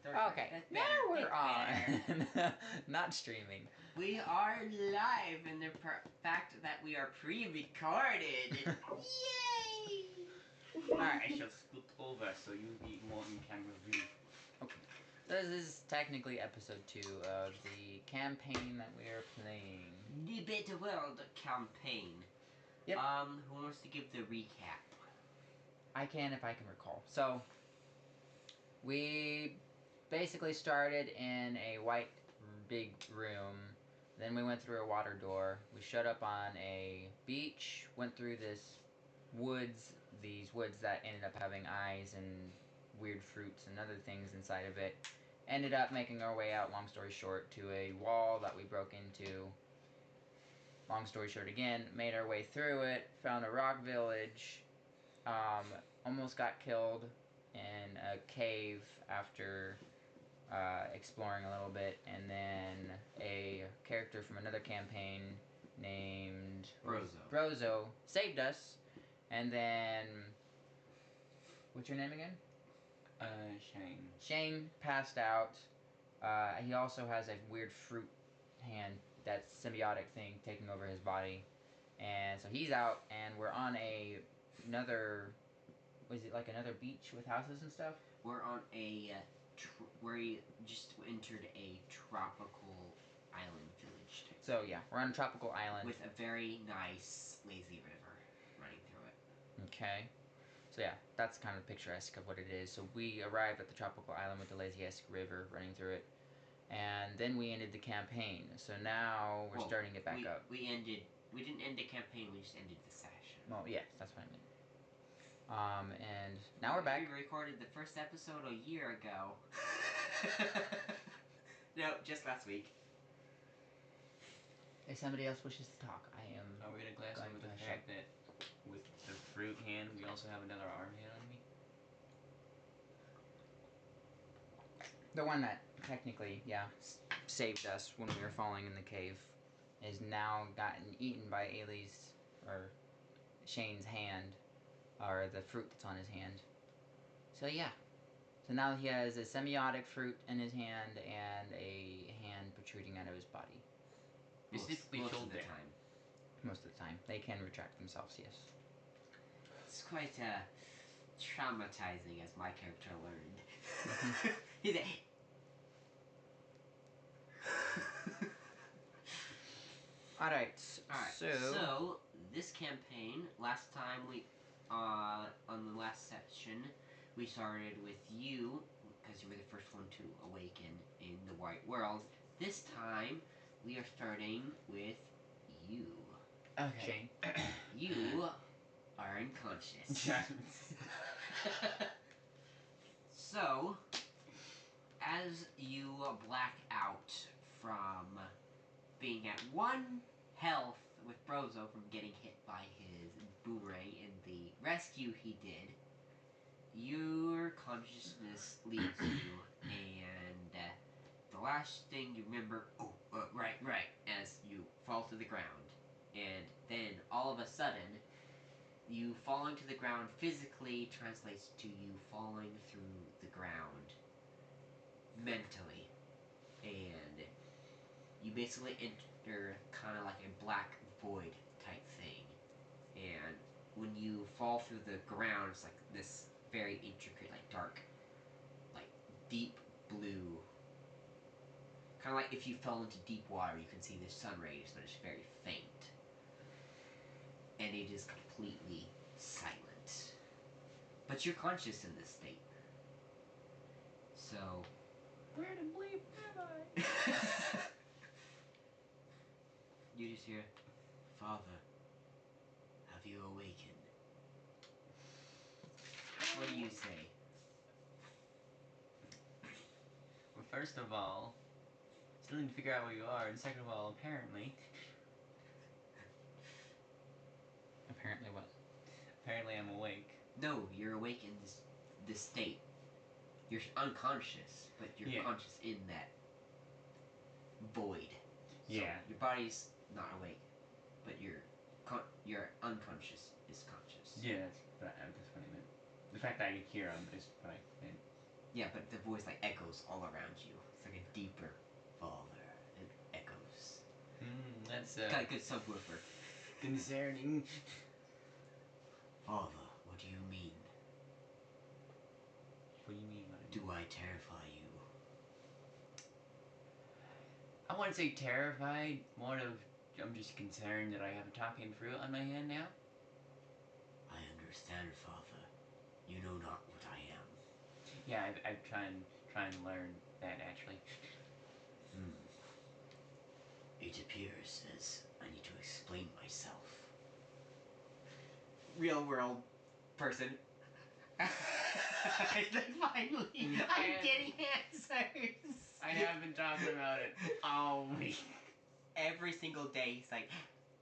Okay, now we're on. Not streaming. We are live in the fact that we are pre-recorded. Yay! Alright, I shall scoot over so you'll be more in camera view. Okay. This is technically episode 2 of the campaign that we are playing. The Better World campaign. Yep. Who wants to give the recap? I can if I can recall. So, we basically started in a white big room. Then we went through a water door. We showed up on a beach, went through these woods that ended up having eyes and weird fruits and other things inside of it. Ended up making our way out, long story short, to a wall that we broke into. Long story short again, made our way through it, found a rock village, almost got killed in a cave after exploring a little bit, and then a character from another campaign named Brozo saved us, and then what's your name again? Shane. Shane passed out. He also has a weird fruit hand, that symbiotic thing taking over his body, and so he's out, and we're on another. Was it like another beach with houses and stuff? We're on we just entered a tropical island village. So yeah, we're on a tropical island with a very nice lazy river running through it. Okay. So yeah, that's kind of picturesque of what it is. So we arrived at the tropical island with the lazy-esque river running through it. And then we ended the campaign. So now we're starting it back up. We didn't end the campaign, we just ended the session. Well, yes, that's what I mean. And now we're back. We recorded the first episode a year ago. No, just last week. If somebody else wishes to talk, I am. Are we gonna glass over the fact that with the fruit hand, we also have another arm hand on me? The one that technically, yeah, saved us when we were falling in the cave is now gotten eaten by Ailey's, or Shane's hand, or the fruit that's on his hand. So yeah. So now he has a semiotic fruit in his hand and a hand protruding out of his body. Most of the time. Most of the time. They can retract themselves, yes. It's quite traumatizing, as my character learned. He's a... Alright, so this campaign, last time we, on the last session, we started with you, because you were the first one to awaken in the white world. This time, we are starting with you. Okay. You are unconscious. So, as you black out from being at 1 health with Brozo from getting hit by his boomerang in the rescue he did, your consciousness leaves you, and the last thing you remember, right, as you fall to the ground. And then, all of a sudden, you falling to the ground physically translates to you falling through the ground mentally. And you basically enter kind of like a black void type thing. And when you fall through the ground, it's like this very intricate, like dark, like deep blue. Kind of like if you fell into deep water, you can see the sun rays, but it's very faint. And it is completely silent. But you're conscious in this state. So... where the bleep am I? You just hear, Father, have you awakened? What do you say? Well, first of all, still need to figure out where you are, and second of all, apparently... Apparently what? Apparently I'm awake. No, you're awake in this state. You're unconscious, but you're conscious in that void. So yeah. Your body's not awake, but your unconscious is conscious. Yeah, that's what I meant. The fact that I can hear him is what I meant. Yeah, but the voice like echoes all around you. It's like a deeper father. It echoes. That's Got a good subwoofer. concerning. Father, what do you mean? What do you mean? Do I terrify you? I wouldn't say terrified. More of, I'm just concerned that I have a talking fruit on my hand now. I understand, Father. You know not what I am. Yeah, I've trying to learn that actually. It appears as I need to explain myself. Real world person. Finally, I'm getting answers. I have been talking about it all week. Every single day, he's like,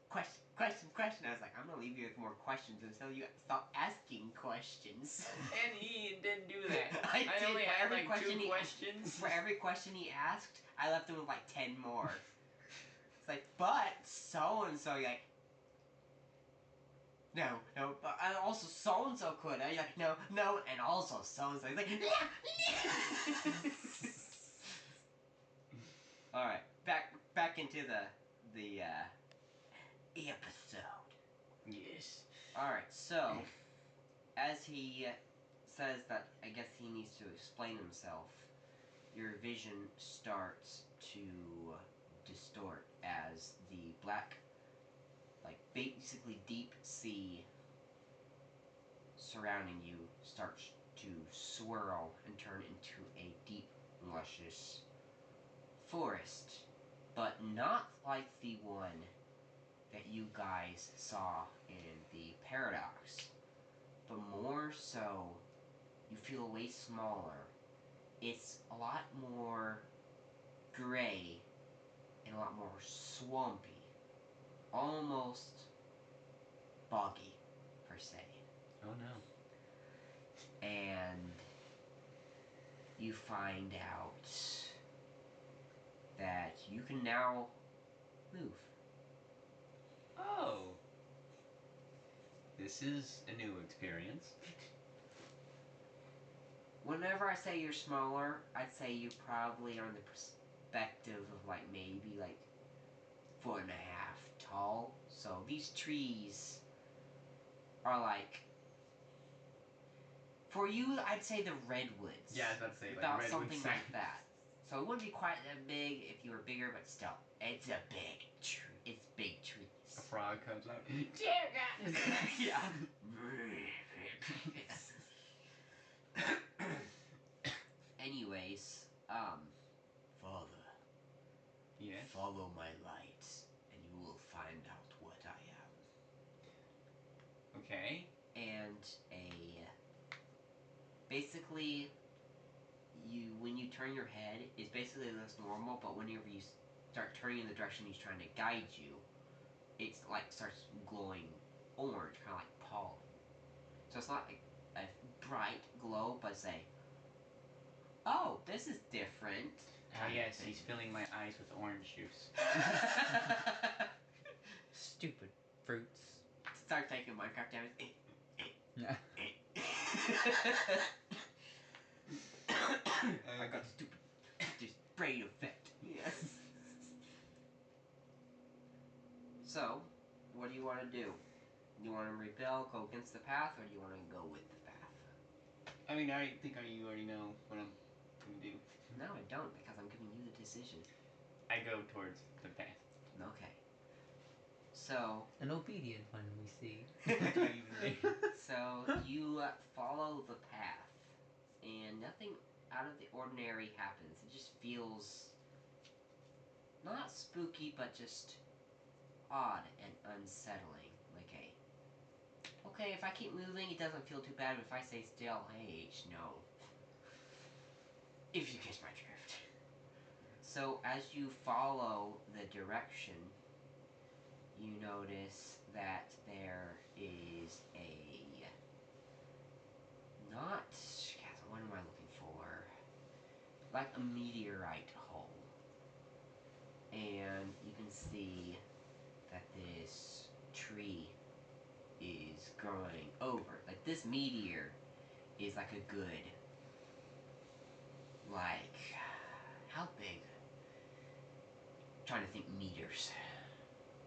question. I was like, I'm gonna leave you with more questions until you stop asking questions. And he didn't do that. I did. only For had every like question 2 questions. For every question he asked, I left him with like 10 more. It's like, but so and so, like, no, but also so and so could. I like, no, and also so and so. He's like, all right, back into the episode. Yes. All right, so as he says that, I guess he needs to explain himself. Your vision starts to distort as the black, like basically deep sea surrounding you starts to swirl and turn into a deep, luscious forest, but not like the one that you guys saw in the paradox, but more so, you feel way smaller. It's a lot more gray and a lot more swampy, almost boggy, per se. Oh no. And you find out that you can now move. Oh. This is a new experience. Whenever I say you're smaller, I'd say you probably are in the perspective of like maybe like 4.5 tall. So these trees are like, for you, I'd say the redwoods. Yeah, I was about to say, like, about redwood something size. like that. So it wouldn't be quite that big if you were bigger, but still, it's a big tree. It's big trees. A frog comes out. Dear God. Yeah. Anyways, Father, Yes. follow my light, and you will find out what I am. Okay. And basically, when you turn your head, it basically looks normal, but whenever you start turning in the direction he's trying to guide you, it's like starts glowing orange, kind of like pollen. So it's not like a bright glow, but say, oh, this is different. Oh yes, he's filling my eyes with orange juice. Stupid fruits. Start taking Minecraft damage. Yeah. I got stupid spray effect. Yes. So, what do you want to do? You want to rebel, go against the path, or do you want to go with the path? I mean, I think you already know what I'm gonna do. No, I don't, because I'm giving you the decision. I go towards the path. Okay. So, An obedient one, we see. so you follow the path, and nothing out of the ordinary happens. It just feels not spooky, but just odd and unsettling. Like okay, if I keep moving, it doesn't feel too bad. But if I stay still, hey, no. If you catch my drift. So as you follow the direction, you notice that there is what am I looking for? Like a meteorite hole. And you can see that this tree is growing over. Like this meteor is like a good trying to think meters.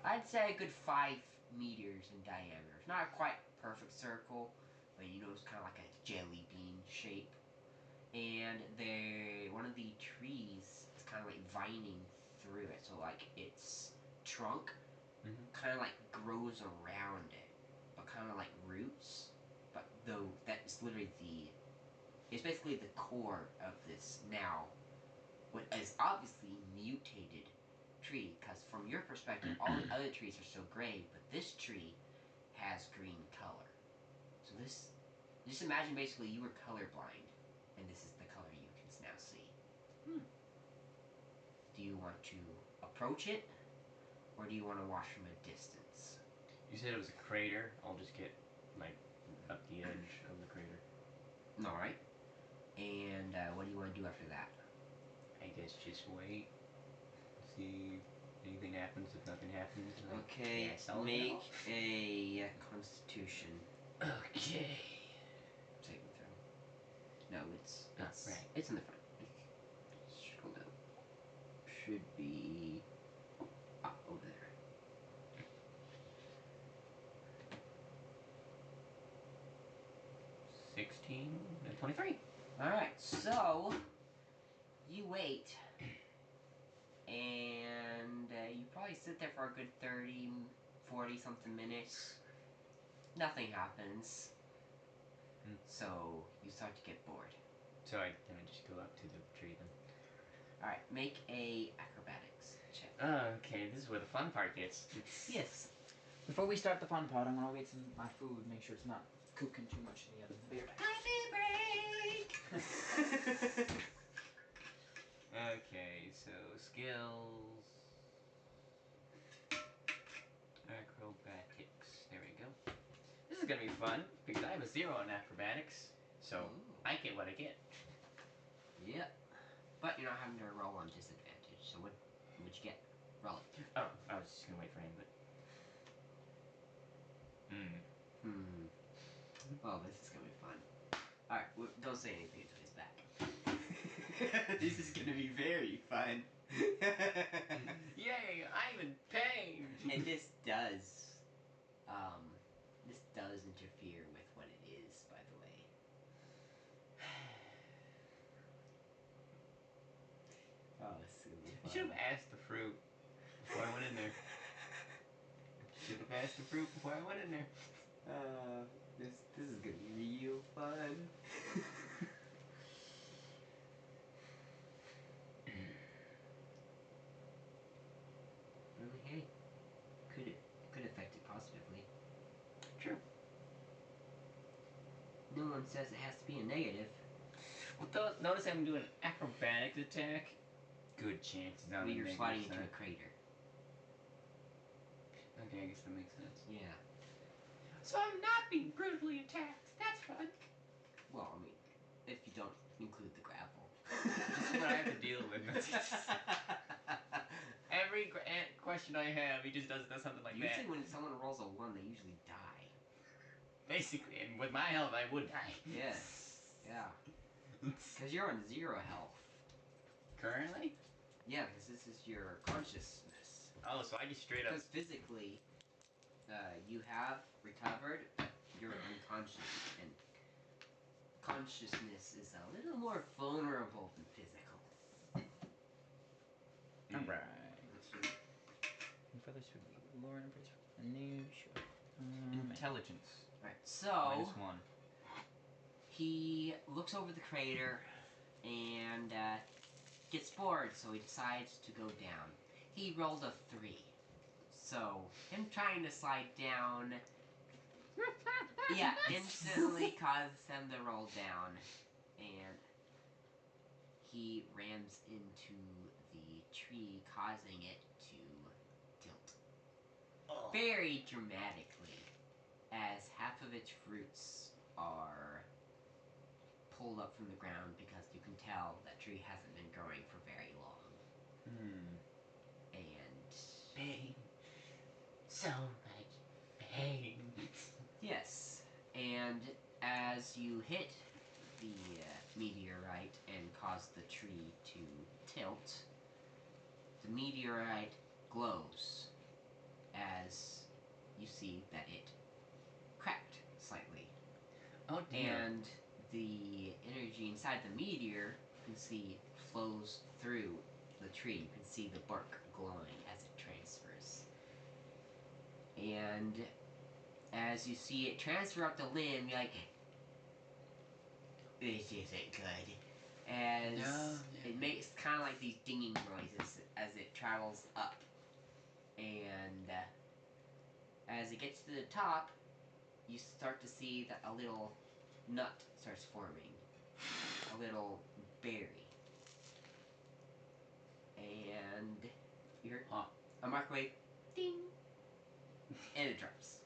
I'd say a good 5 meters in diameter. It's not quite perfect circle, but you know it's kind of like a jelly bean shape. And one of the trees is kind of like vining through it, so like its trunk kind of like grows around it, but kind of like roots. But though that's literally it's basically the core of this now, what is obviously mutated tree, because from your perspective, all the other trees are so gray, but this tree has green color. So just imagine basically you were colorblind, and this is the color you can now see. Do you want to approach it, or do you want to watch from a distance? You said it was a crater. I'll just get like up the edge of the crater. Alright. And what do you want to do after that? I guess just wait. See if anything happens. If nothing happens, Okay, yes, I'll make help. a Constitution Okay. saving throw. No, it's right. it's in the front. Scroll down. Should be over there. 16 and 23. All right, so you wait, and you probably sit there for a good 30, 40 something minutes. Nothing happens. So you start to get bored. So I just go up to the tree then. All right, make a acrobatics check. Okay, this is where the fun part gets. Yes. Before we start the fun part, I'm gonna go get my food, make sure it's not cooking too much in the oven. Be right back. Okay, so skills. Acrobatics. There we go. This is gonna be fun because I have a 0 in acrobatics, so Ooh. I get what I get. Yep. But you're not having to roll on disadvantage. So what'd you get? Roll it. Oh, I was just gonna wait for him, but. Oh, this is gonna be fun. All right, don't say anything until he's back. This is gonna be very fun. Yay! I'm in pain. And this does interfere with what it is, by the way. Oh, this is gonna be I fun. should have asked the fruit before I went in there. Should have asked the fruit before I went in there. This is gonna be real fun. Hey, could affect it positively. True. No one says it has to be a negative. Well, notice I'm doing an acrobatics attack. Good chances on Well, a you're negative sliding into side. a crater. Okay, I guess that makes sense. Yeah. So I'm not being brutally attacked. That's fun. Well, I mean, if you don't include the gravel. This is what I have to deal with. Every question I have, he just does something like that. Usually when someone rolls a 1, they usually die. Basically, and with my health, I would die. Yes. Yeah. Because you're on 0 health. Currently? Yeah, because this is your consciousness. Oh, so I just straight up. Because physically, you have recovered, but you're unconscious, and consciousness is a little more vulnerable than physical. Alright. For this would be Lauren for a new show. Intelligence. Alright, so -1. he looks over the crater and gets bored, so he decides to go down. He rolled a 3. So, him trying to slide down, yeah, instantly causes him to roll down. And he rams into the tree, causing it to tilt. Oh. Very dramatically, as half of its roots are pulled up from the ground because you can tell that tree hasn't been growing for very long. And Pain. So much pain. yes, and as you hit the meteorite and cause the tree to tilt, the meteorite glows as you see that it cracked slightly. Oh dear. And the energy inside the meteor, you can see, flows through the tree. You can see the bark glowing as it transfers. And as you see it transfer up the limb, you're like, this isn't good. As it makes kind of like these dinging noises as it travels up. And as it gets to the top, you start to see that a little nut starts forming. A little berry. And you hear a microwave ding. And it drops.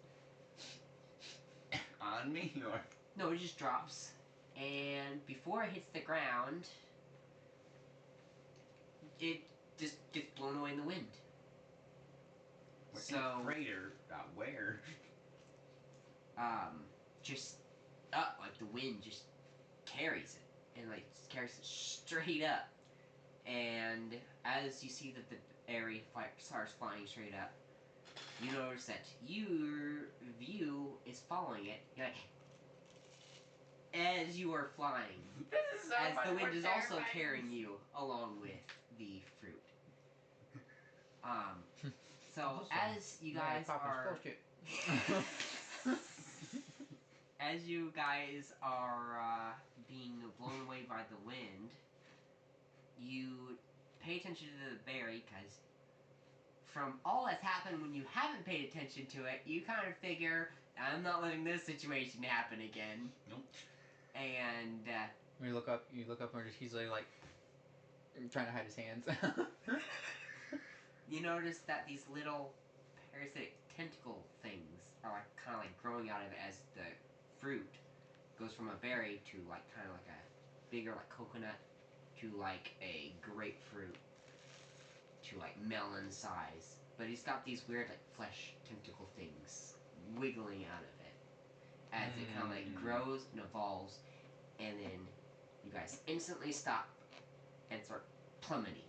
On me or? No, it just drops. And before it hits the ground, it just gets blown away in the wind. We're So, in a crater. Where? Just up, like the wind just carries it. And like carries it straight up. And as you see that the berry starts flying straight up, you notice that your view is following it. You're like, as you are flying, This is so as much the wind more is also terrifying. carrying you along with the fruit. So Awesome. as you guys are as you guys are being blown away by the wind, you pay attention to the berry because from all that's happened when you haven't paid attention to it, you kind of figure, I'm not letting this situation happen again. Nope. And you look up and he's like trying to hide his hands. you notice that these little parasitic tentacle things are like kind of like growing out of it as the fruit goes from a berry to like kind of like a bigger like coconut to like a grapefruit to like melon size. But he's got these weird like flesh tentacle things wiggling out of it as it kind of like grows and evolves, and then you guys instantly stop and start plummeting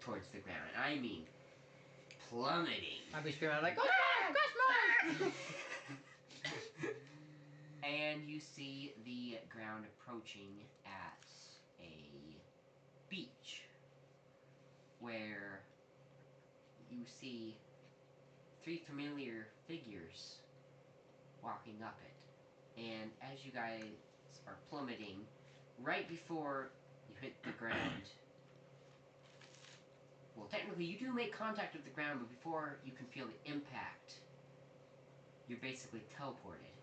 towards the ground. And I mean plummeting. I'd be screaming like, oh, And you see the ground approaching at a beach where you see 3 familiar figures walking up it. And as you guys are plummeting, right before you hit the ground, well, technically you do make contact with the ground, but before you can feel the impact, you're basically teleported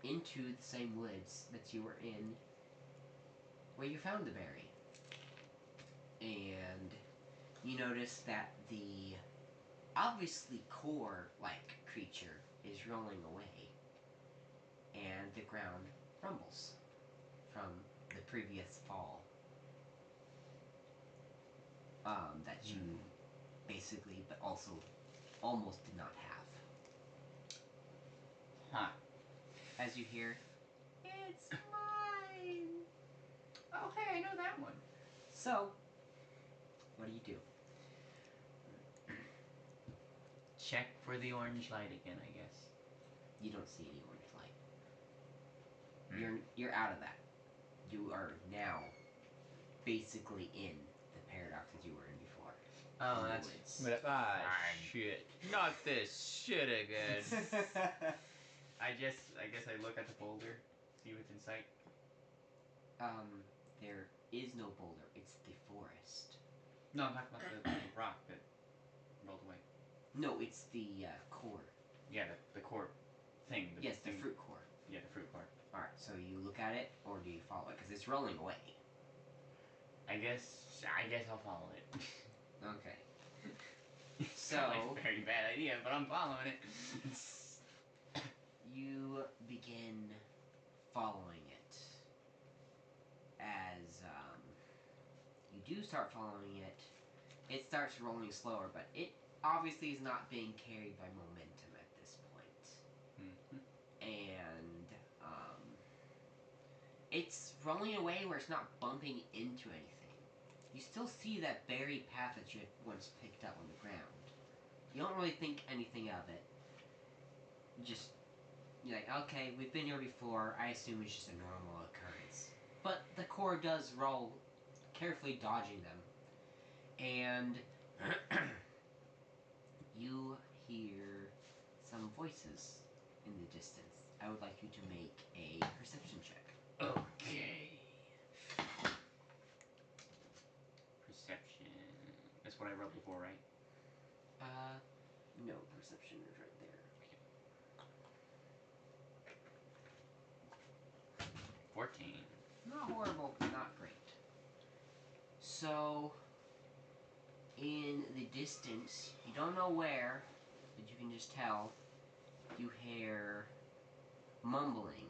into the same woods that you were in where you found the berry. And you notice that the obviously core-like creature is rolling away, and the ground rumbles from the previous fall that you basically, but also almost did not have. Huh. As you hear, it's mine! Okay, I know that one. So, what do you do? Check for the orange light again, I guess. You don't see any orange light. You're out of that. You are now basically in the paradox that you were in before. Oh, In the that's woods. shit. Not this shit again. I guess I look at the boulder, see what's in sight. There is no boulder. It's the forest. No, I'm talking about the rock that rolled away. No, it's the core. Yeah, the core thing. Yes, the fruit core. Yeah, the fruit core. Alright, so you look at it, or do you follow it? Because it's rolling away. I guess I'll follow it. Okay. So like a very bad idea, but I'm following it. You begin following it. As you do start following it, it starts rolling slower, but it obviously is not being carried by momentum at this point. Mm-hmm. And it's rolling away where it's not bumping into anything. you still see that buried path that you had once picked up on the ground. You don't really think anything of it. You're like, okay, we've been here before. I assume it's just a normal occurrence. But the core does roll, carefully dodging them. And you hear some voices in the distance. I would like you to make a perception check. Okay. Perception. That's what I rolled before, right? No, perception is right there. 14. Not horrible, but not great. So, in the distance, you don't know where, but you can just tell, you hear mumbling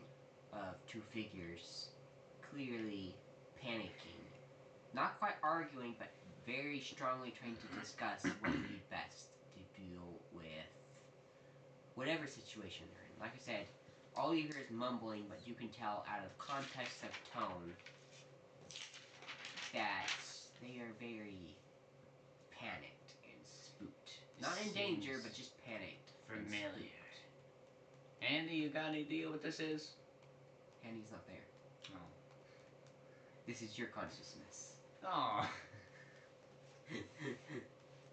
of two figures, clearly panicking. Not quite arguing, but very strongly trying to discuss what would be best to deal with whatever situation they're in. Like I said, all you hear is mumbling, but you can tell out of context of tone that they are very panicked and spooked. Not in danger, but just panicked. Familiar. Andy, you got any idea what this is? Andy's not there. Oh. This is your consciousness. Oh.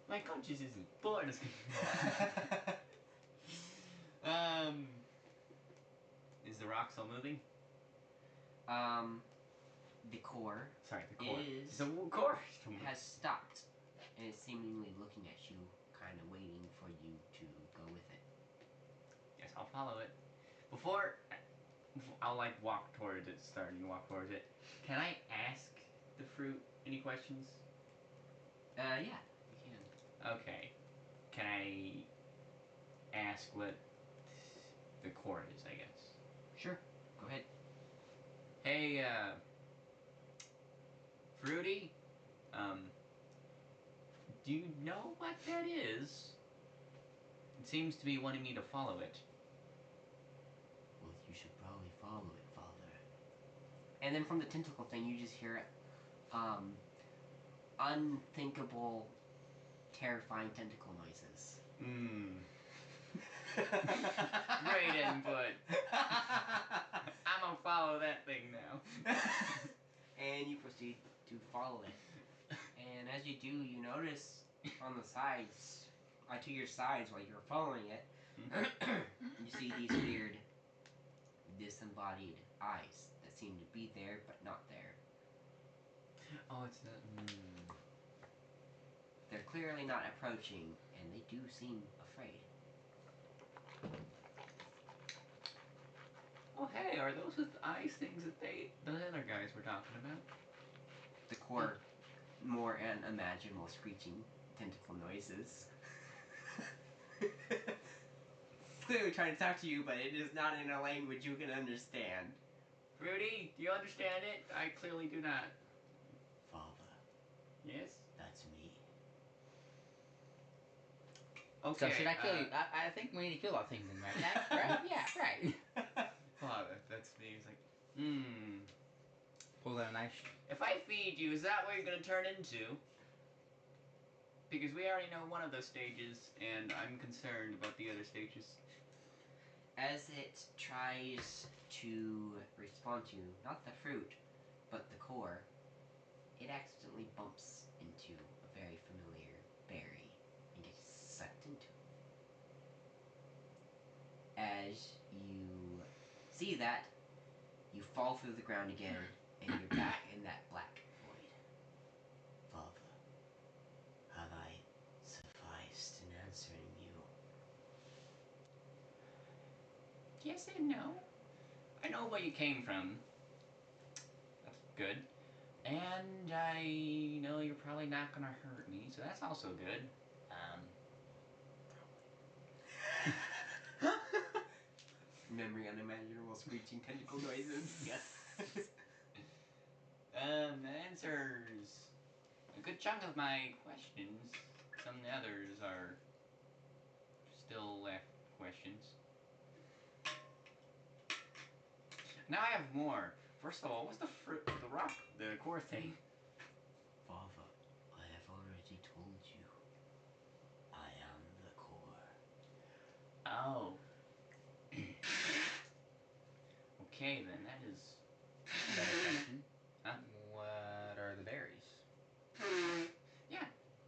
My conscience isn't bored. Is the rock still moving? The core Sorry, the core. is The core has stopped and is seemingly looking at you, kind of waiting for you to go with it. Yes, I'll follow it. Before I'll like walk towards it, starting to walk towards it. Can I ask the fruit any questions? Yeah, you can. Okay. Can I ask what the core is, I guess? Sure, go ahead. Hey, Fruity? Do you know what that is? It seems to be wanting me to follow it. Well, you should probably follow it, Father. And then from the tentacle thing, you just hear unthinkable, terrifying tentacle noises. Great input. I'm gonna follow that thing now. And you proceed to follow it. And as you do, you notice on the sides, to your sides while you're following it, you see these weird, disembodied eyes that seem to be there but not there. Oh, it's the. They're clearly not approaching, and they do seem afraid. Oh, hey, are those the ice things that the other guys were talking about? The core, more unimaginable screeching tentacle noises. Clearly trying to talk to you, but it is not in a language you can understand. Fruity, do you understand it? I clearly do not. Father, Yes? that's me. Okay. So should I kill you? I think we need to kill that thing then, right? Right? Yeah, right. Father, that's me. He's like, Pull out a knife. If I feed you, is that what you're gonna turn into? Because we already know one of those stages, and I'm concerned about the other stages. As it tries to respond to not the fruit, but the core, it accidentally bumps into a very familiar berry and gets sucked into it. As you see that, you fall through the ground again, and you're back in that black void. Father, have I sufficed in answering you? Yes and no. I know where you came from. That's good. And I know you're probably not gonna hurt me, so that's also good. Remembering unimaginable screeching tentacle noises. Yes. Answers a good chunk of my questions. Some of the others are still left questions. Now I have more. First of all, what's the rock, the core thing? Father, Okay, then that is. Better question. Huh? What are the berries?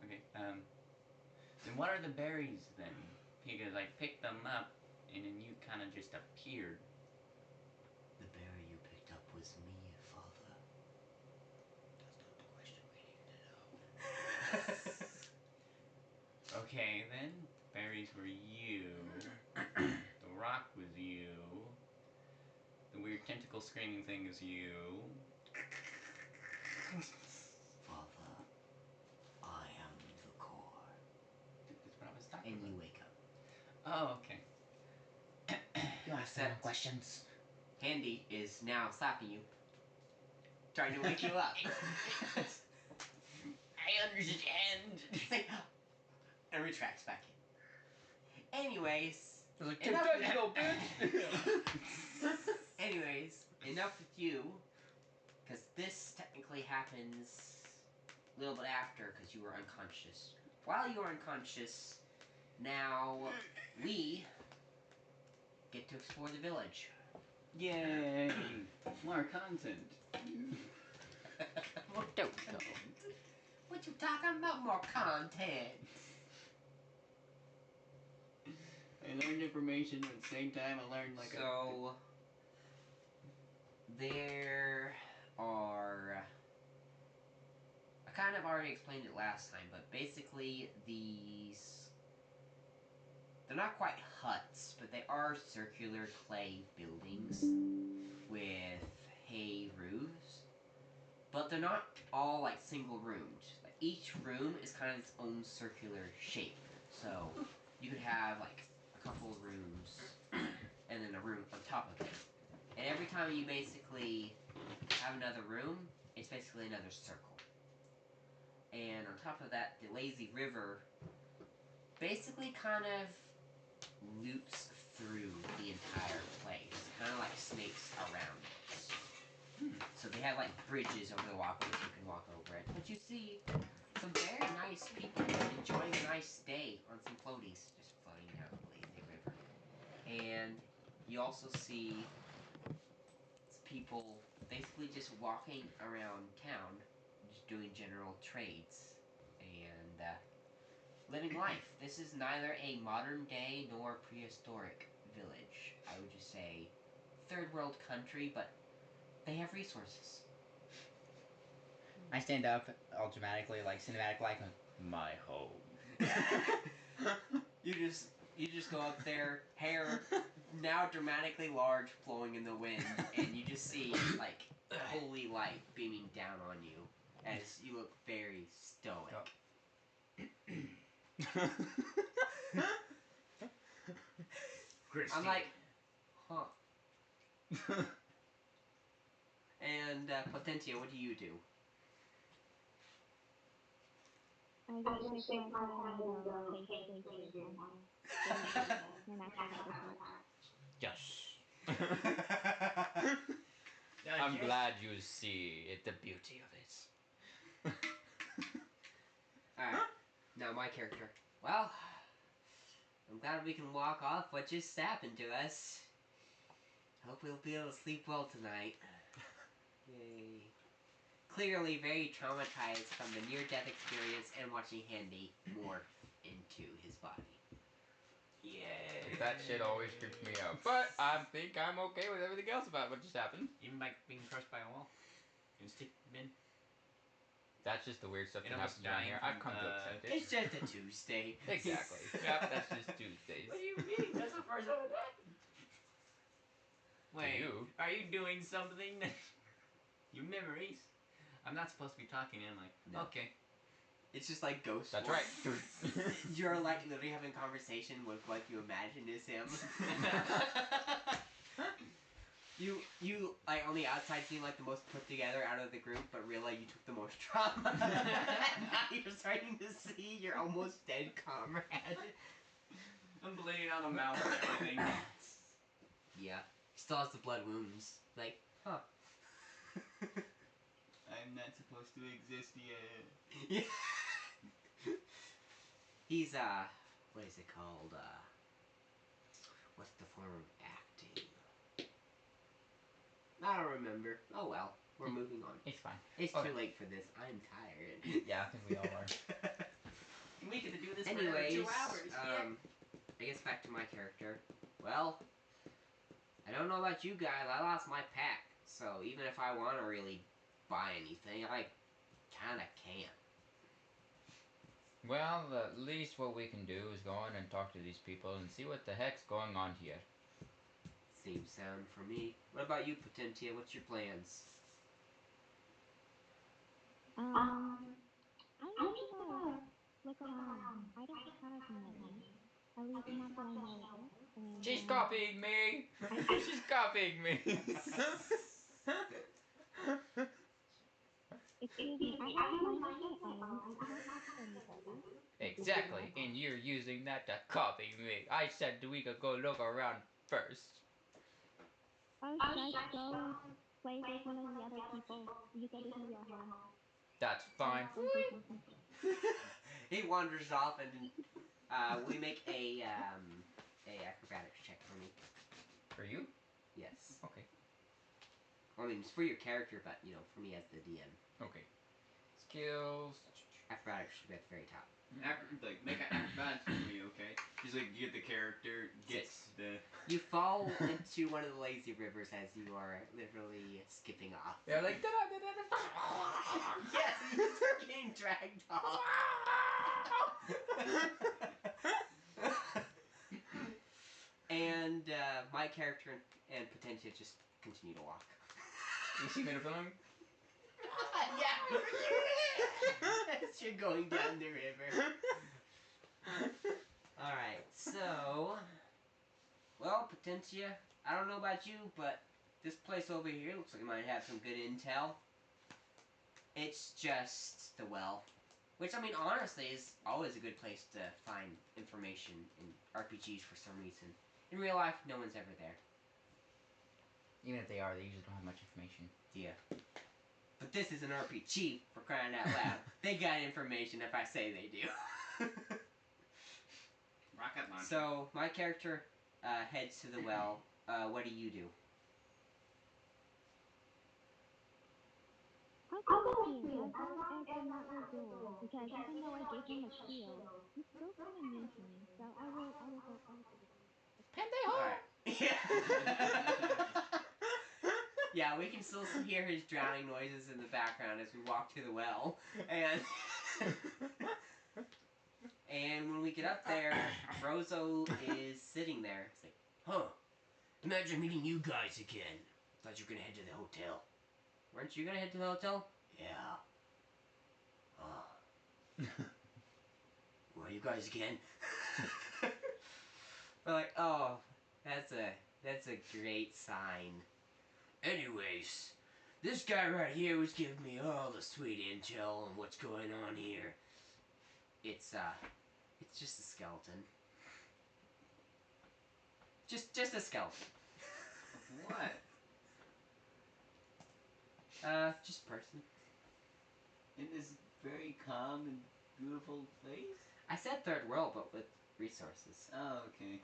Okay. Then what are the berries then? Because I picked them up, and then you kind of just appeared. The berry you picked up was me, Father. That's not the question we needed to know. Okay, then berries were you. The rock was you. The weird tentacle screaming thing is you. Father, I am the core. That's what I was talking And about. you wake up. Oh, okay. You asked the wrong questions. Handy is now slapping you, trying to wake you up. I understand. And retracts back in. Anyways, Like, enough with go, that. Anyways, enough with you, because this technically happens a little bit after, because you were unconscious. While you were unconscious, now we get to explore the village. Yay! More content. What don't go? What you talking about? More content. I learned information, but at the same time, I learned So there are. I kind of already explained it last time, but basically these. They're not quite huts, but they are circular clay buildings with hay roofs. But they're not all like single roomed. Like each room is kind of its own circular shape. So you could have like a couple of rooms and then a room on top of it. And every time you basically have another room, it's basically another circle. And on top of that, the lazy river basically kind of loops through the entire place, kind of like snakes around it. So they have like bridges over the walkways, you can walk over it. But you see some very nice people enjoying a nice day on some floaties, just floating down the lazy river. And you also see people basically just walking around town, just doing general trades and living life. This is neither a modern day nor prehistoric village. I would just say third world country, but they have resources. I stand up all dramatically, like cinematic, like my home. You just go up there, hair now dramatically large, flowing in the wind, and you just see like holy light beaming down on you as you look very stoic. I'm like, huh. And Potentia, what do you do? I just shake my hand and go, hey, you're not gonna have Yes. Now, I'm Jess- glad you see it, the beauty of it. Alright, now my character. Well, I'm glad we can walk off what just happened to us. Hope we'll be able to sleep well tonight. Yay. Clearly very traumatized from the near-death experience and watching Handy morph into his body. Yeah. That shit always creeps me out. But I think I'm okay with everything else about what just happened. Even like being crushed by a wall. And stick bin. That's just the weird stuff And that almost happens around dying here. from, I've come to accept it. It's just a Tuesday. Exactly. Yep, that's just Tuesdays. What do you mean? That's the first time it happened. Wait, you. are you doing something? Your memories. I'm not supposed to be talking, am I? No. Okay. It's just like Ghost That's Wars. right. You're like literally having a conversation with what you imagine is him. You like on the outside seem like the most put together out of the group, but really you took the most trauma. Now you're starting to see your almost dead comrade. I'm bleeding on the mouth and everything. Yeah. He still has the blood wounds. Like, huh. I'm not supposed to exist yet. Yeah. He's what is it called? What's the form of acting? I don't remember. Oh well. We're moving on. It's fine. It's Okay. too late for this. I'm tired. Yeah, I think we all are. We get to do this for Anyways, 2 hours. I guess back to my character. Well, I don't know about you guys. I lost my pack, so even if I want to really buy anything, I kind of can't. Well, at least what we can do is go on and talk to these people and see what the heck's going on here. Seems sound for me. What about you, Potentia? What's your plans? I just wanna look around. I don't have many. At least not that I know of. And, She's copying me! She's copying me! excuse me, I have mine of my own. I don't ask anybody. Exactly, and you're using that to copy me. I said we could go look around first. Oh, should I go play with one of the other people? You go to do your hair. That's fine. Go do something. He wanders off, and we make a acrobatics check for me. For you? Yes. Okay. I mean, it's for your character, but for me as the DM. Okay. Skills. Acrobatics should be at the very top. Make an acrobatics for me, okay? Just you get the character, gets the... You fall into one of the lazy rivers as you are literally skipping off. Yeah, like Yes, he's getting dragged off. And my character and Potentia just continue to walk. You see me in the film? Yeah. As you're going down the river. Alright, so... Well, Potentia, I don't know about you, but this place over here looks like it might have some good intel. It's just the well. Which, I mean, honestly, is always a good place to find information in RPGs for some reason. In real life, no one's ever there. Even if they are, they usually don't have much information. Yeah. But this is an RPG, for crying out loud. They got information if I say they do. Rocket launcher. So, my character heads to the well. What do you do? How come you? As long as I'm not your door, because even though I gave him a shield, he's still kind of mean to me. So I will go over there. Pendejo! Alright. Yeah, we can still hear his drowning noises in the background as we walk to the well. And when we get up there, Brozo is sitting there. It's like, huh, imagine meeting you guys again. Thought you were gonna head to the hotel. Weren't you gonna head to the hotel? Yeah. Where are you guys again? We're like, oh, that's a great sign. Anyways, this guy right here was giving me all the sweet intel on what's going on here. It's just a skeleton. Just a skeleton. What? Just person. In this very calm and beautiful place? I said third world, but with resources. Oh, okay.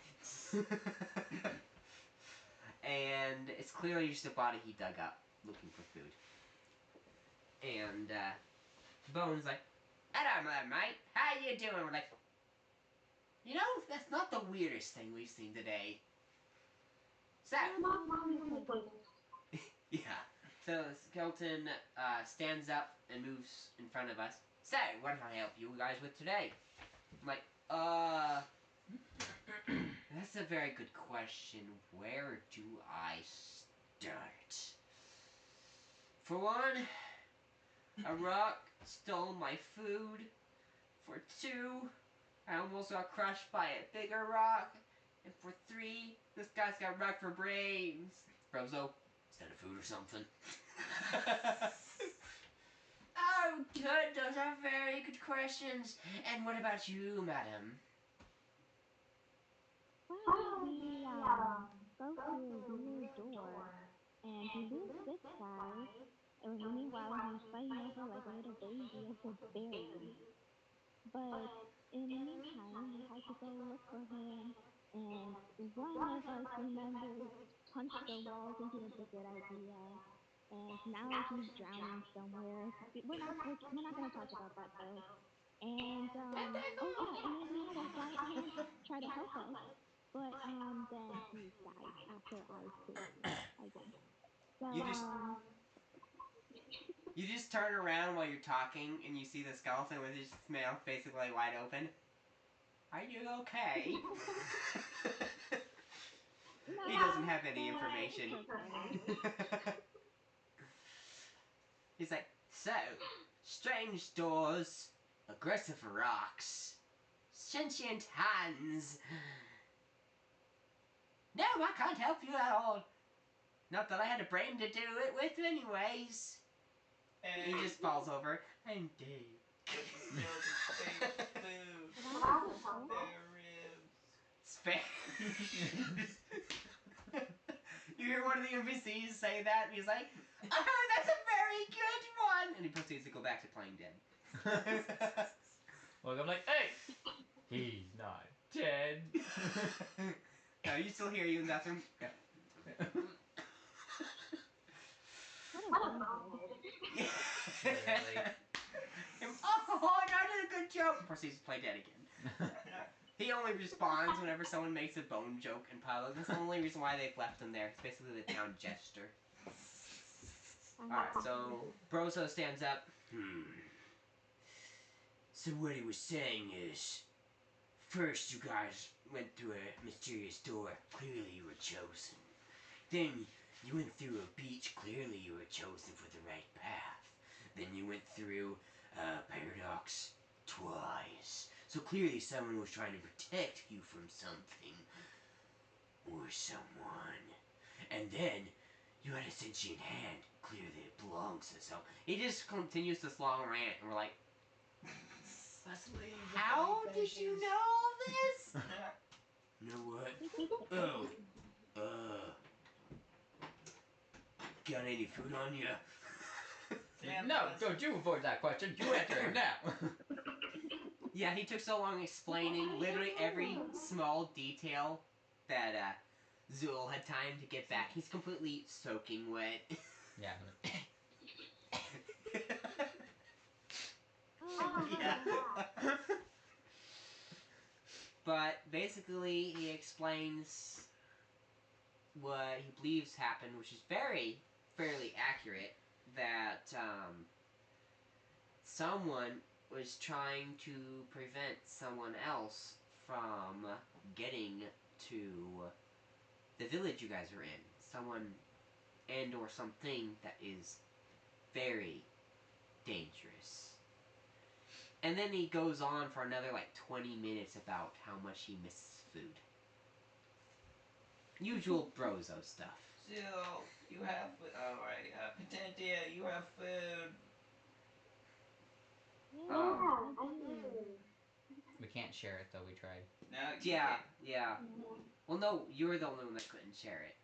And it's clearly just a body he dug up, looking for food. And, Bone's like, hello, mate. How you doing? We're like, that's not the weirdest thing we've seen today. So, yeah. So the skeleton stands up and moves in front of us. So, what can I help you guys with today? I'm like, that's a very good question. Where do I start? For one, a rock stole my food. For two, I almost got crushed by a bigger rock. And for three, this guy's got rock for brains. Brozo, is that a food or something? Oh, good. Those are very good questions. And what about you, madam? Well, we go through a weird door, and he moves this guy, and meanwhile he's fighting over like a little baby of a berry. But in the meantime, we had to go look for him, and one of us remembers punch the wall thinking it's a good idea. And now he's drowning somewhere. We're not gonna talk about that though. And oh yeah, and then we had a giant hand try to help us, but then he died after I saved him, I guess. So You just you just turn around while you're talking and you see the skeleton with his mouth basically wide open. Are you okay? He doesn't have any information. okay. He's like, so, strange doors, aggressive rocks, sentient hands. No, I can't help you at all. Not that I had a brain to do it with anyways. And he just falls over. I'm dead. Spare ribs. You hear one of the NPCs say that, and he's like, oh, that's a very good one! And he proceeds to go back to playing dead. Look, I'm like, hey! He's not dead. No, you still hear you in the bathroom? Yeah. Really? Oh, I did a good joke! Proceeds to play dead again. He only responds whenever someone makes a bone joke in public. That's the only reason why they've left him there. It's basically the town jester. Alright, so Brozo stands up. So what he was saying is, first you guys went through a mysterious door. Clearly you were chosen. Then you went through a beach. Clearly you were chosen for the right path. Then you went through a paradox twice. So clearly someone was trying to protect you from something. Or someone. And then you had a sentient hand. Clearly it belongs to someone. He just continues this long rant, and we're like, how did you know this? You know what? Oh. Got any food on you? No, don't you avoid that question. You answer it now. Yeah, he took so long explaining literally every small detail that Zool had time to get back. He's completely soaking wet. Yeah. Yeah. But basically, he explains what he believes happened, which is fairly accurate. That someone was trying to prevent someone else from getting to the village you guys are in. Someone and or something that is very dangerous. And then he goes on for another like 20 minutes about how much he misses food. Usual Brozo stuff. Jill, you have food. Alright, Potentia, you have food. Yeah, I do. We can't share it though. We tried. No, Yeah. Yeah. Well, no, you're the only one that couldn't share it.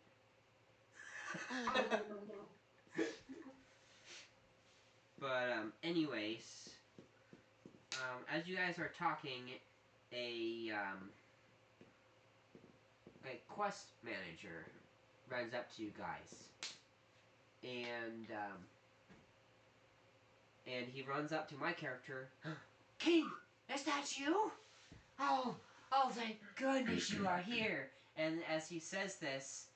But, anyways, as you guys are talking, a quest manager runs up to you guys. And he runs up to my character. King, is that you? Oh, thank goodness you are here. And as he says this,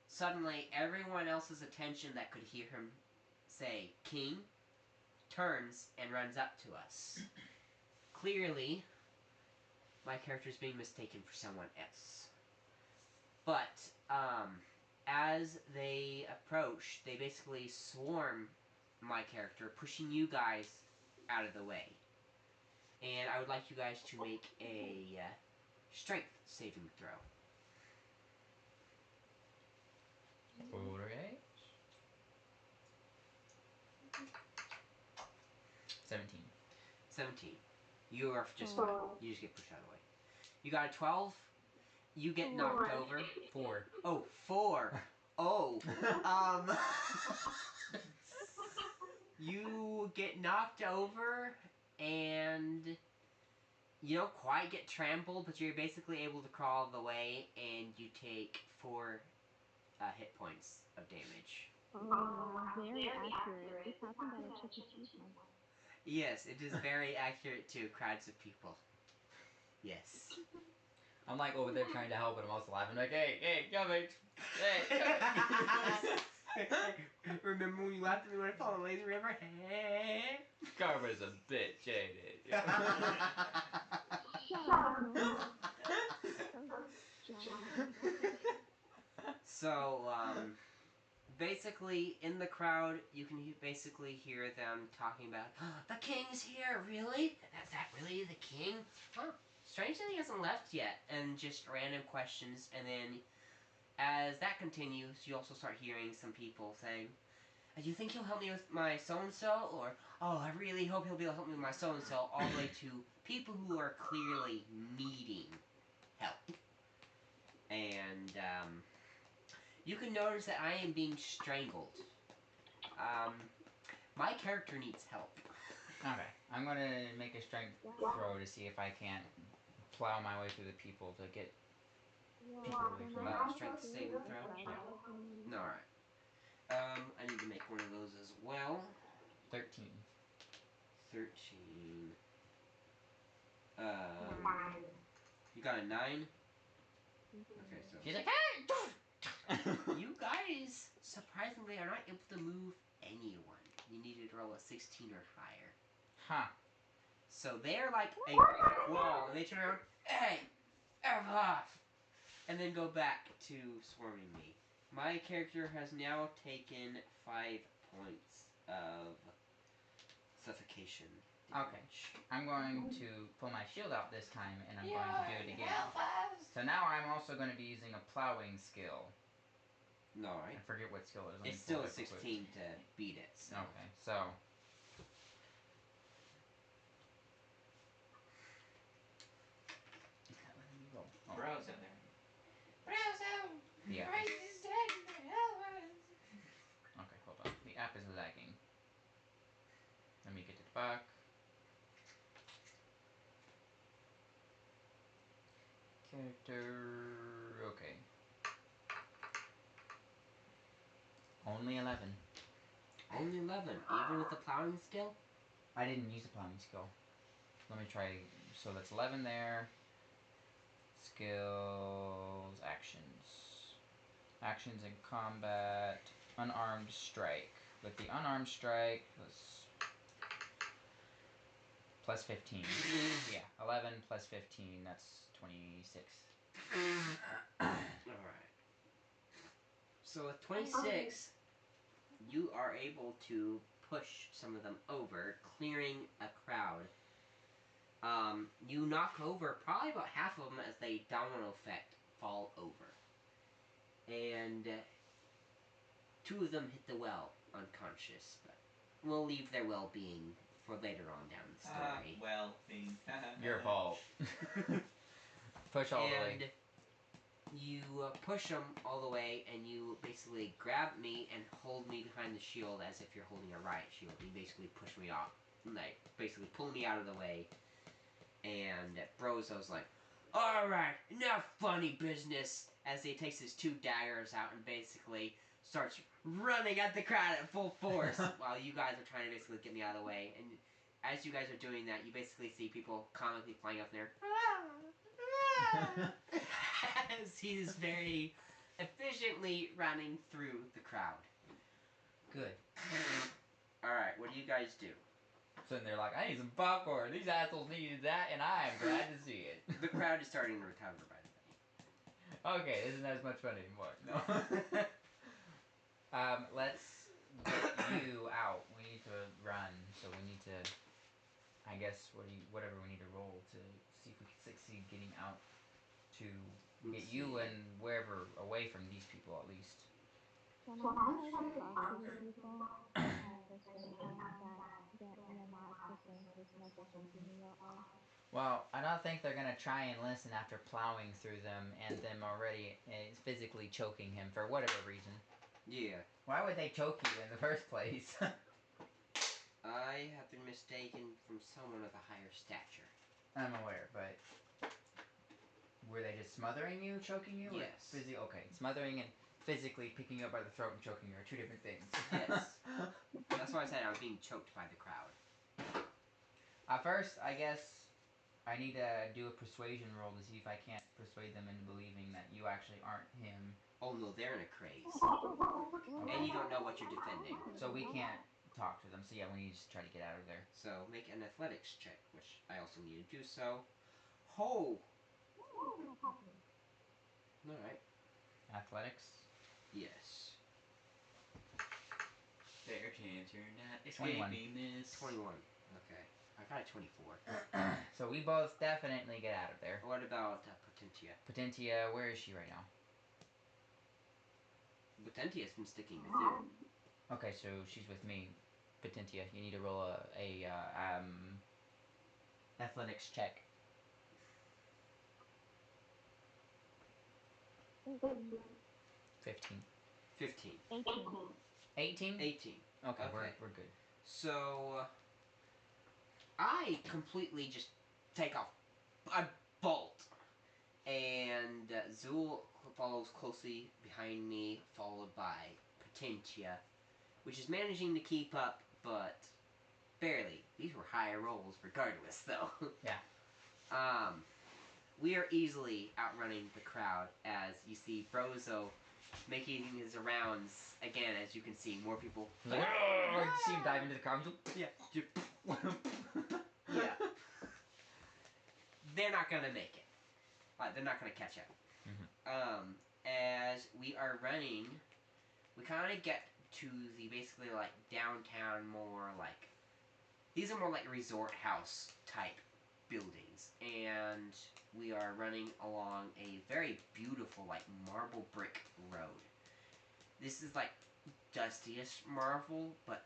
suddenly everyone else's attention that could hear him say, King, turns and runs up to us. Clearly, my character is being mistaken for someone else. But, as they approach, they basically swarm my character, pushing you guys out of the way. And I would like you guys to make a strength saving throw. Alright. 17. 17. You are just fine. You just get pushed out of the way. You got a 12. You get knocked over. 4. Oh, 4. Oh. You get knocked over, and you don't quite get trampled, but you're basically able to crawl the way, and you take 4 hit points of damage. Oh wow, very accurate. This happened at a Chuck E. Cheese once. Yes, it is very accurate to crowds of people. Yes. I'm like over there trying to help, and I'm also laughing like, hey, Garbage, hey, Remember when you laughed at me when I fell in the lazy river? Hey. Garbage a bit jaded. So, basically, in the crowd, you can basically hear them talking about, the king's here, really? That's that really the king? Huh, strange that he hasn't left yet. And just random questions, and then as that continues, you also start hearing some people saying, do you think he'll help me with my so-and-so? Or, oh, I really hope he'll be able to help me with my so-and-so, all the way to people who are clearly needing help. And, you can notice that I am being strangled. My character needs help. Okay, I'm gonna make a strength throw to see if I can't plow my way through the people to get people away from me. Strength saving throw? No, alright. I need to make one of those as well. 13. 13. You got a 9? Okay, so... She's like, hey! You guys, surprisingly, are not able to move anyone. You needed to roll a 16 or higher. Huh. So they're like a wall, and they turn around, hey, F off! And then go back to swarming me. My character has now taken 5 points of suffocation damage. Okay. I'm going to pull my shield out this time, and I'm going to do it again. So now I'm also going to be using a plowing skill. No, right? I forget what skill it is. It's still a 16 to beat it. So. Okay, so... It's not letting me roll. Oh. Bro's in there. The app is... Okay, hold on. The app is lagging. Let me get it back. Character... Okay. Only 11. Only 11, even with the plowing skill? I didn't use the plowing skill. Let me try. So that's 11 there. Skills, actions. Actions in combat. Unarmed strike. With the unarmed strike, plus 15. Yeah, 11 plus 15, that's 26. Alright. So with 26, you are able to push some of them over, clearing a crowd. You knock over probably about half of them as they domino effect fall over. And 2 of them hit the well unconscious, but we'll leave their well-being for later on down the story. Well-being. Your fault. Push all the way. And you push them all the way, and you basically grab me and hold me behind the shield as if you're holding a riot shield. You basically push me off, like, basically pull me out of the way. And Brozo's like, alright, enough funny business, as he takes his 2 daggers out and basically starts running at the crowd at full force while you guys are trying to basically get me out of the way. And as you guys are doing that, you basically see people comically flying up there. As he's very efficiently running through the crowd. Good. Alright, what do you guys do? Sitting there like, I need some popcorn. These assholes needed that, and I am glad to see it. The crowd is starting to recover, by the way. Okay, isn't as much fun anymore. No. Let's get you out. We need to run, so we need to, I guess, whatever we need to roll to see if we can succeed getting out to get you and wherever away from these people at least. Can I try to talk to the people and persuade them that we are not the same person that they're thinking we are? Well, I don't think they're gonna try and listen after plowing through them and them already physically choking him for whatever reason. Yeah. Why would they choke you in the first place? I have been mistaken from someone of a higher stature. I'm aware, but were they just smothering you, choking you? Yes. Okay, smothering and physically picking you up by the throat and choking you are two different things. Yes. That's why I said I was being choked by the crowd. First, I guess I need to do a persuasion roll to see if I can't persuade them into believing that you actually aren't him. Oh no, they're in a craze. And you don't know what you're defending. So we can't talk to them. So yeah, we need to just try to get out of there. So make an athletics check, which I also need to do so. Ho! Alright. Athletics. Yes. Fair chance you're not 21. escaping this. 21. Okay. I got a 24. So we both definitely get out of there. What about Potentia? Potentia, where is she right now? Potentia's been sticking with you. Okay, so she's with me. Potentia, you need to roll a athletics check. 15. 15. 18? 18. Okay, Okay. we're good. So, I completely just take off. I bolt. And Zool follows closely behind me, followed by Potentia, which is managing to keep up, but barely. These were higher rolls regardless, though. Yeah. We are easily outrunning the crowd as you see Brozo making his rounds again. As you can see, more people. Like, see him dive into the car. Yeah. Yeah. They're not gonna make it. They're not gonna catch up. Mhm. As we are running, we kind of get to the basically like downtown, more like these are more like resort house type buildings, and we are running along a very beautiful like marble brick road. This is like dustiest marble, but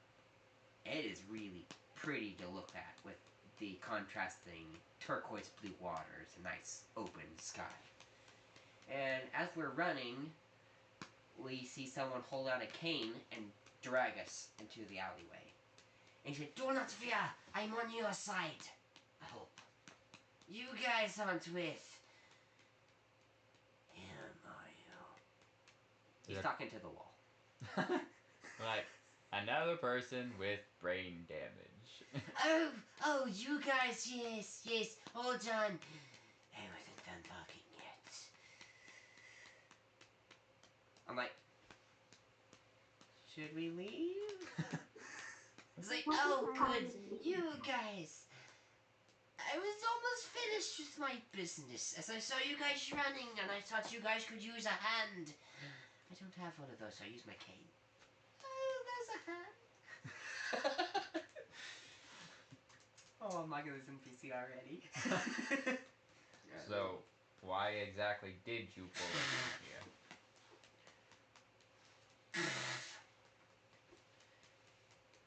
it is really pretty to look at with the contrasting turquoise blue waters and nice open sky. And as we're running, we see someone hold out a cane and drag us into the alleyway. And he said, "Do not fear, I'm on your side. I hope. You guys aren't with him, are you?" He's Yeah. talking to the wall. Like, another person with brain damage. Oh, you guys, yes, hold on. I wasn't done talking yet. I'm like, should we leave? It's like, oh, good, you guys. I was almost finished with my business as I saw you guys running and I thought you guys could use a hand. I don't have one of those, so I use my cane. Oh, there's a hand. Oh, I'm liking this NPC already. So, why exactly did you pull us here?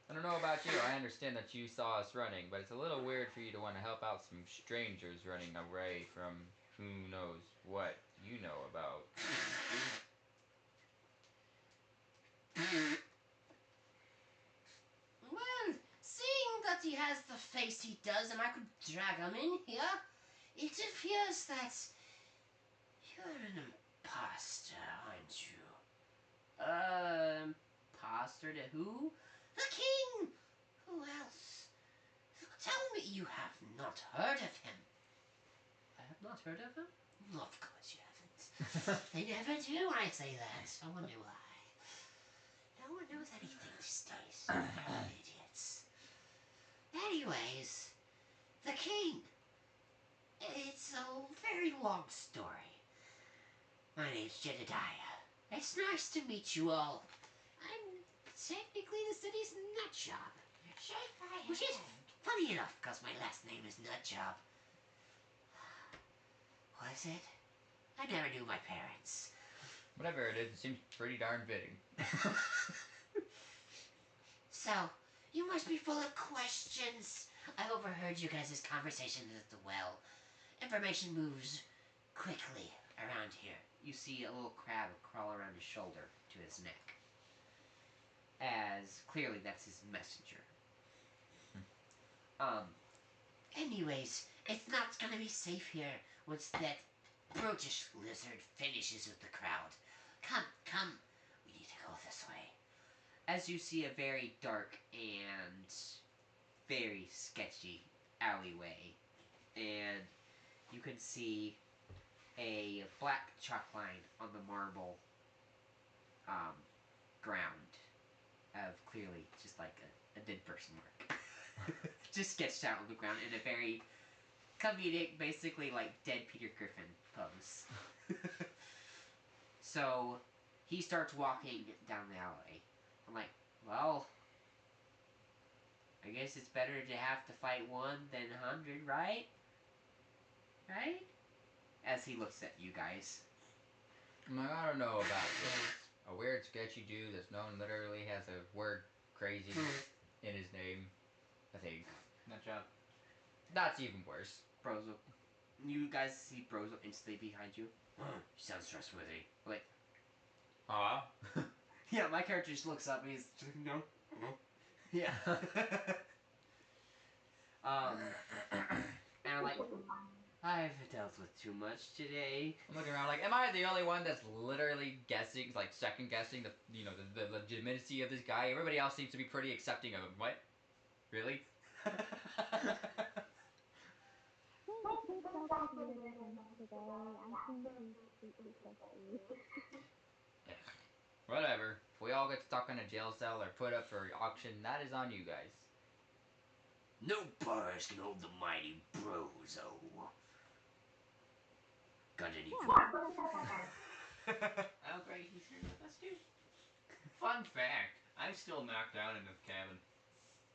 I don't know about you, I understand that you saw us running, but it's a little weird for you to want to help out some strangers running away from who knows what you know about. Well, seeing that he has the face he does and I could drag him in here, it appears that you're an imposter, aren't you? Imposter to who? The king! Who else? Tell me you have not heard of him. I have not heard of him? Of course you haven't. They never do when I say that. I wonder why. No one knows anything these days. They're idiots. Anyways, the king. It's a very long story. My name's Jedediah. It's nice to meet you all. I'm technically the city's nutjob. Which is funny enough, because my last name is Nutjob. Was it? I never knew my parents. Whatever it is, it seems pretty darn fitting. So, you must be full of questions. I overheard you guys' conversation at the well. Information moves quickly around here. You see a little crab crawl around his shoulder to his neck. As clearly that's his messenger. Anyways, it's not gonna be safe here once that brutish lizard finishes with the crowd. Come. We need to go this way. As you see a very dark and very sketchy alleyway, and you can see a black chalk line on the marble ground of clearly just like a dead person mark. Just sketched out on the ground in a very comedic, basically like dead Peter Griffin pose. So he starts walking down the alley. I'm like, well, I guess it's better to have to fight 1 than 100, right? Right? As he looks at you guys. I'm like, I don't know about this. A weird, sketchy dude that's known literally has a word crazy in his name. I think. Nut job. That's even worse. Brozo. You guys see Brozo instantly behind you. Sounds trustworthy. Like, yeah, my character just looks up and he's just, no. Yeah. And I'm like, I've dealt with too much today. I'm looking around like, am I the only one that's literally guessing, like second guessing the legitimacy of this guy? Everybody else seems to be pretty accepting of him. What? Really? Since he felt to be today, I think he's completely trustworthy. Whatever. If we all get stuck in a jail cell or put up for auction, that is on you guys. No bars can hold the mighty Brozo. Got any Oh, great, he's here with us, dude. Fun fact, I'm still knocked down in the cabin.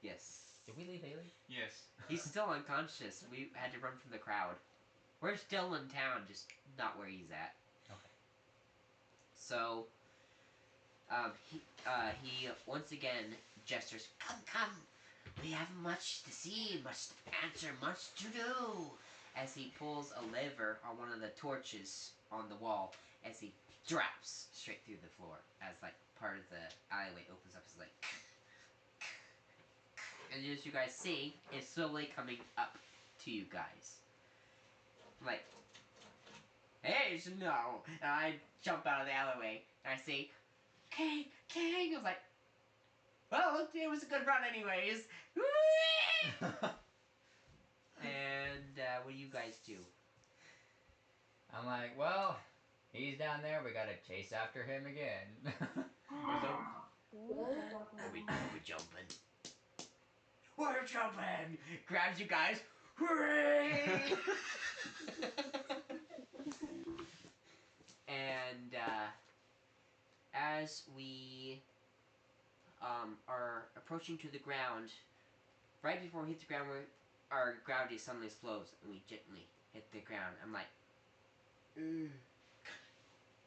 Yes. Did we leave Haley? Yes. He's still unconscious. We had to run from the crowd. We're still in town, just not where he's at. Okay. So, he once again gestures, come. We have much to see, much to answer, much to do. As he pulls a lever on one of the torches on the wall, as he drops straight through the floor, as like part of the alleyway opens up, it's like, and as you guys see, it's slowly coming up to you guys. I'm like, hey, no! And I jump out of the alleyway, and I see, King! I was like, well, it was a good run anyways. And what do you guys do? I'm like, well, he's down there. We gotta chase after him again. Are we jumping? We're jumping! Grabs you guys. Hooray! And as we are approaching to the ground, right before we hit the ground, our gravity suddenly slows and we gently hit the ground. I'm like,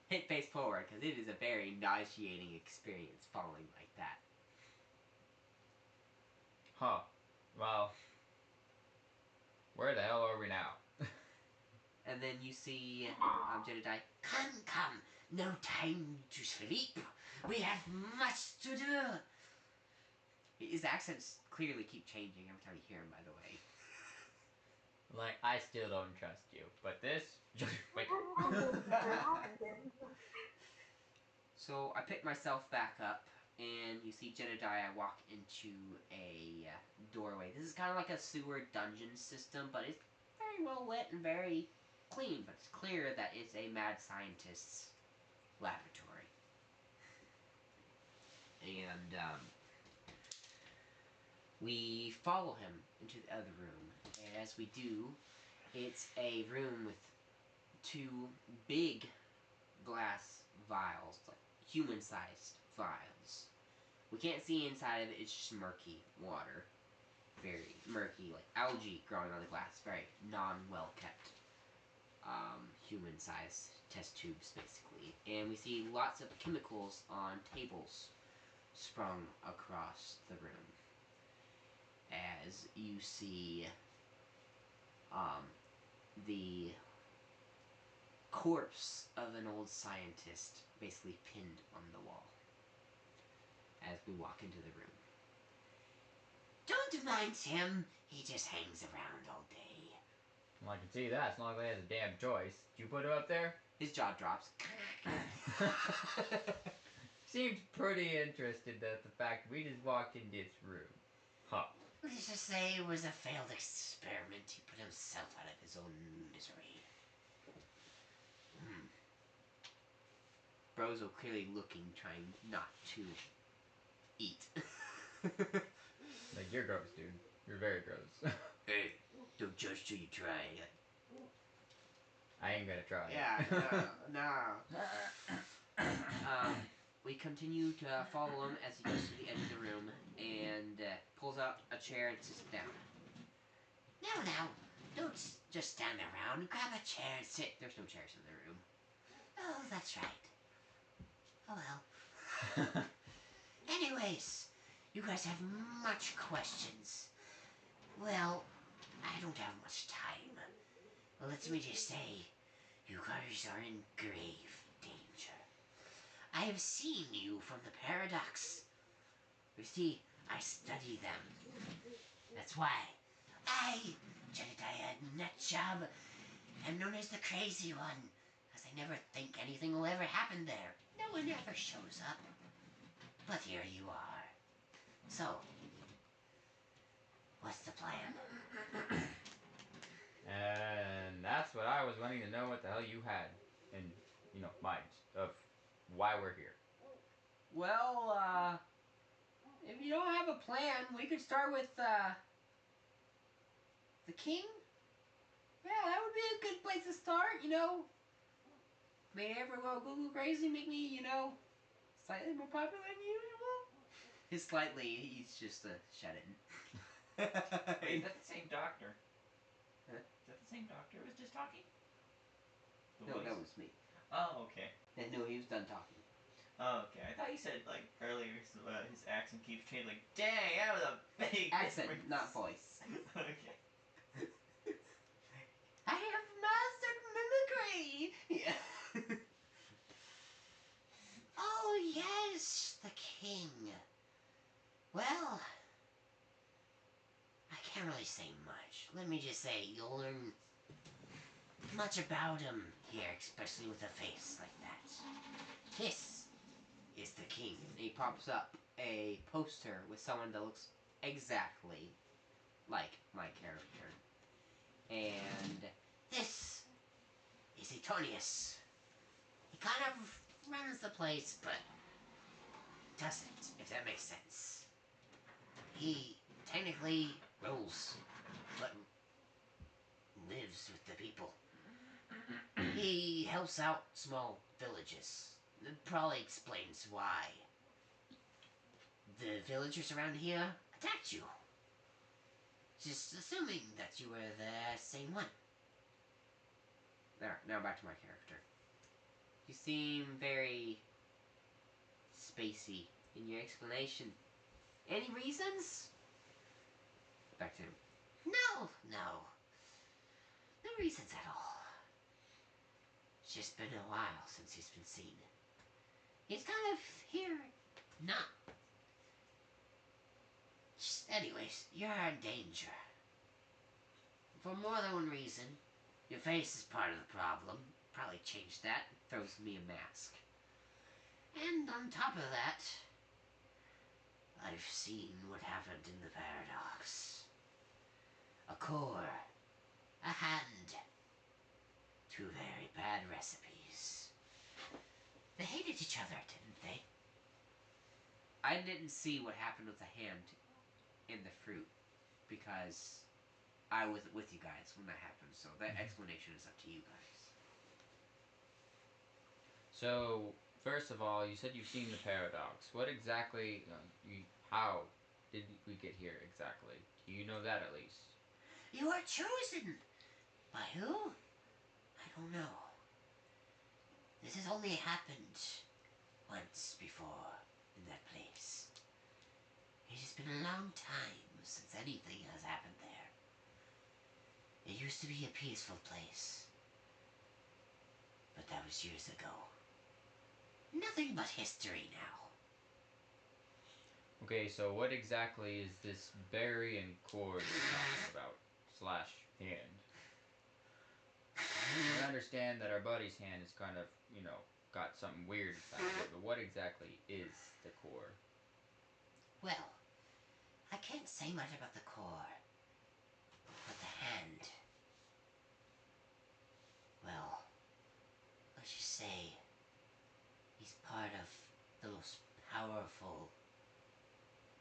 hit face forward, because it is a very nauseating experience falling like that. Huh. Well, where the hell are we now? And then you see Jedediah, come, no time to sleep. We have much to do. His accents clearly keep changing every time you hear him, by the way. Like, I still don't trust you, but this, just wait. So I pick myself back up, and you see Jedediah walk into a doorway. This is kind of like a sewer dungeon system, but it's very well lit and very clean. But it's clear that it's a mad scientist's laboratory. And we follow him into the other room. And as we do, it's a room with 2 big glass vials, like human-sized vials. We can't see inside of it, it's just murky water. Very murky, like algae growing on the glass. Very non-well-kept human-sized test tubes, basically. And we see lots of chemicals on tables sprung across the room. As you see the corpse of an old scientist basically pinned on the wall as we walk into the room. Don't mind him, he just hangs around all day. Well, I can see that. It's not like he has a damn choice. Did you put it up there? His jaw drops. Seems pretty interested at the fact we just walked in this room. Huh. Let's just say it was a failed experiment. He put himself out of his own misery. Brozo clearly looking, trying not to eat. Like, you're gross, dude. You're very gross. Hey, don't judge till you try. I ain't gonna try. Yeah, no. We continue to follow him as he goes to the edge of the room and pulls out a chair and sits down. Now, don't just stand around. Grab a chair and sit. There's no chairs in the room. Oh, that's right. Oh well. Anyways, you guys have much questions. Well, I don't have much time. Well, let me just say, you guys are in grave danger. I have seen you from the Paradox. You see, I study them. That's why I, Jedediah Nutjob, am known as the Crazy One, because I never think anything will ever happen there. No one ever shows up. But here you are. So, what's the plan? And that's what I was wanting to know, what the hell you had in, mind of why we're here. Well, if you don't have a plan, we could start with, the king? Yeah, that would be a good place to start, Make everyone go crazy, make me, slightly more popular than usual. He's just shut in. Wait, is that the same doctor? Huh? Is that the same doctor who was just talking? The No, voice? that was me. Oh, okay. And no, he was done talking. Oh, okay. I thought you said, like, earlier his accent keeps changing. Like, dang, that was a big Accent, difference. not voice. Okay. I have mastered mimicry! Yeah. Oh, yes, the king. Well, I can't really say much. Let me just say, you'll learn much about him here, especially with a face like that. This is the king. And he pops up a poster with someone that looks exactly like my character. And this is Etonius. He kind of runs the place, but doesn't, if that makes sense. He technically rules, but lives with the people. He helps out small villages. That probably explains why the villagers around here attacked you. Just assuming that you were the same one. There, now back to my character. You seem very spacey in your explanation. Any reasons? Back to him. No. No reasons at all. It's just been a while since he's been seen. He's kind of here, not. Anyways, you're in danger. For more than one reason. Your face is part of the problem. Probably change that. Throws me a mask. And on top of that, I've seen what happened in the Paradox. A core, a hand, two very bad recipes. They hated each other, didn't they? I didn't see what happened with the hand in the fruit because I was with you guys when that happened, so that explanation is up to you guys. So, first of all, you said you've seen the Paradox. What exactly, how did we get here exactly? Do you know that at least? You are chosen! By who? I don't know. This has only happened once before in that place. It has been a long time since anything has happened there. It used to be a peaceful place. But that was years ago. Nothing but history now. Okay, so what exactly is this berry and cord you're talking about? / hand. I understand that our buddy's hand is kind of, got something weird inside of it, but what exactly is the core? Well, I can't say much about the core, but the hand. Well, let's just say he's part of the most powerful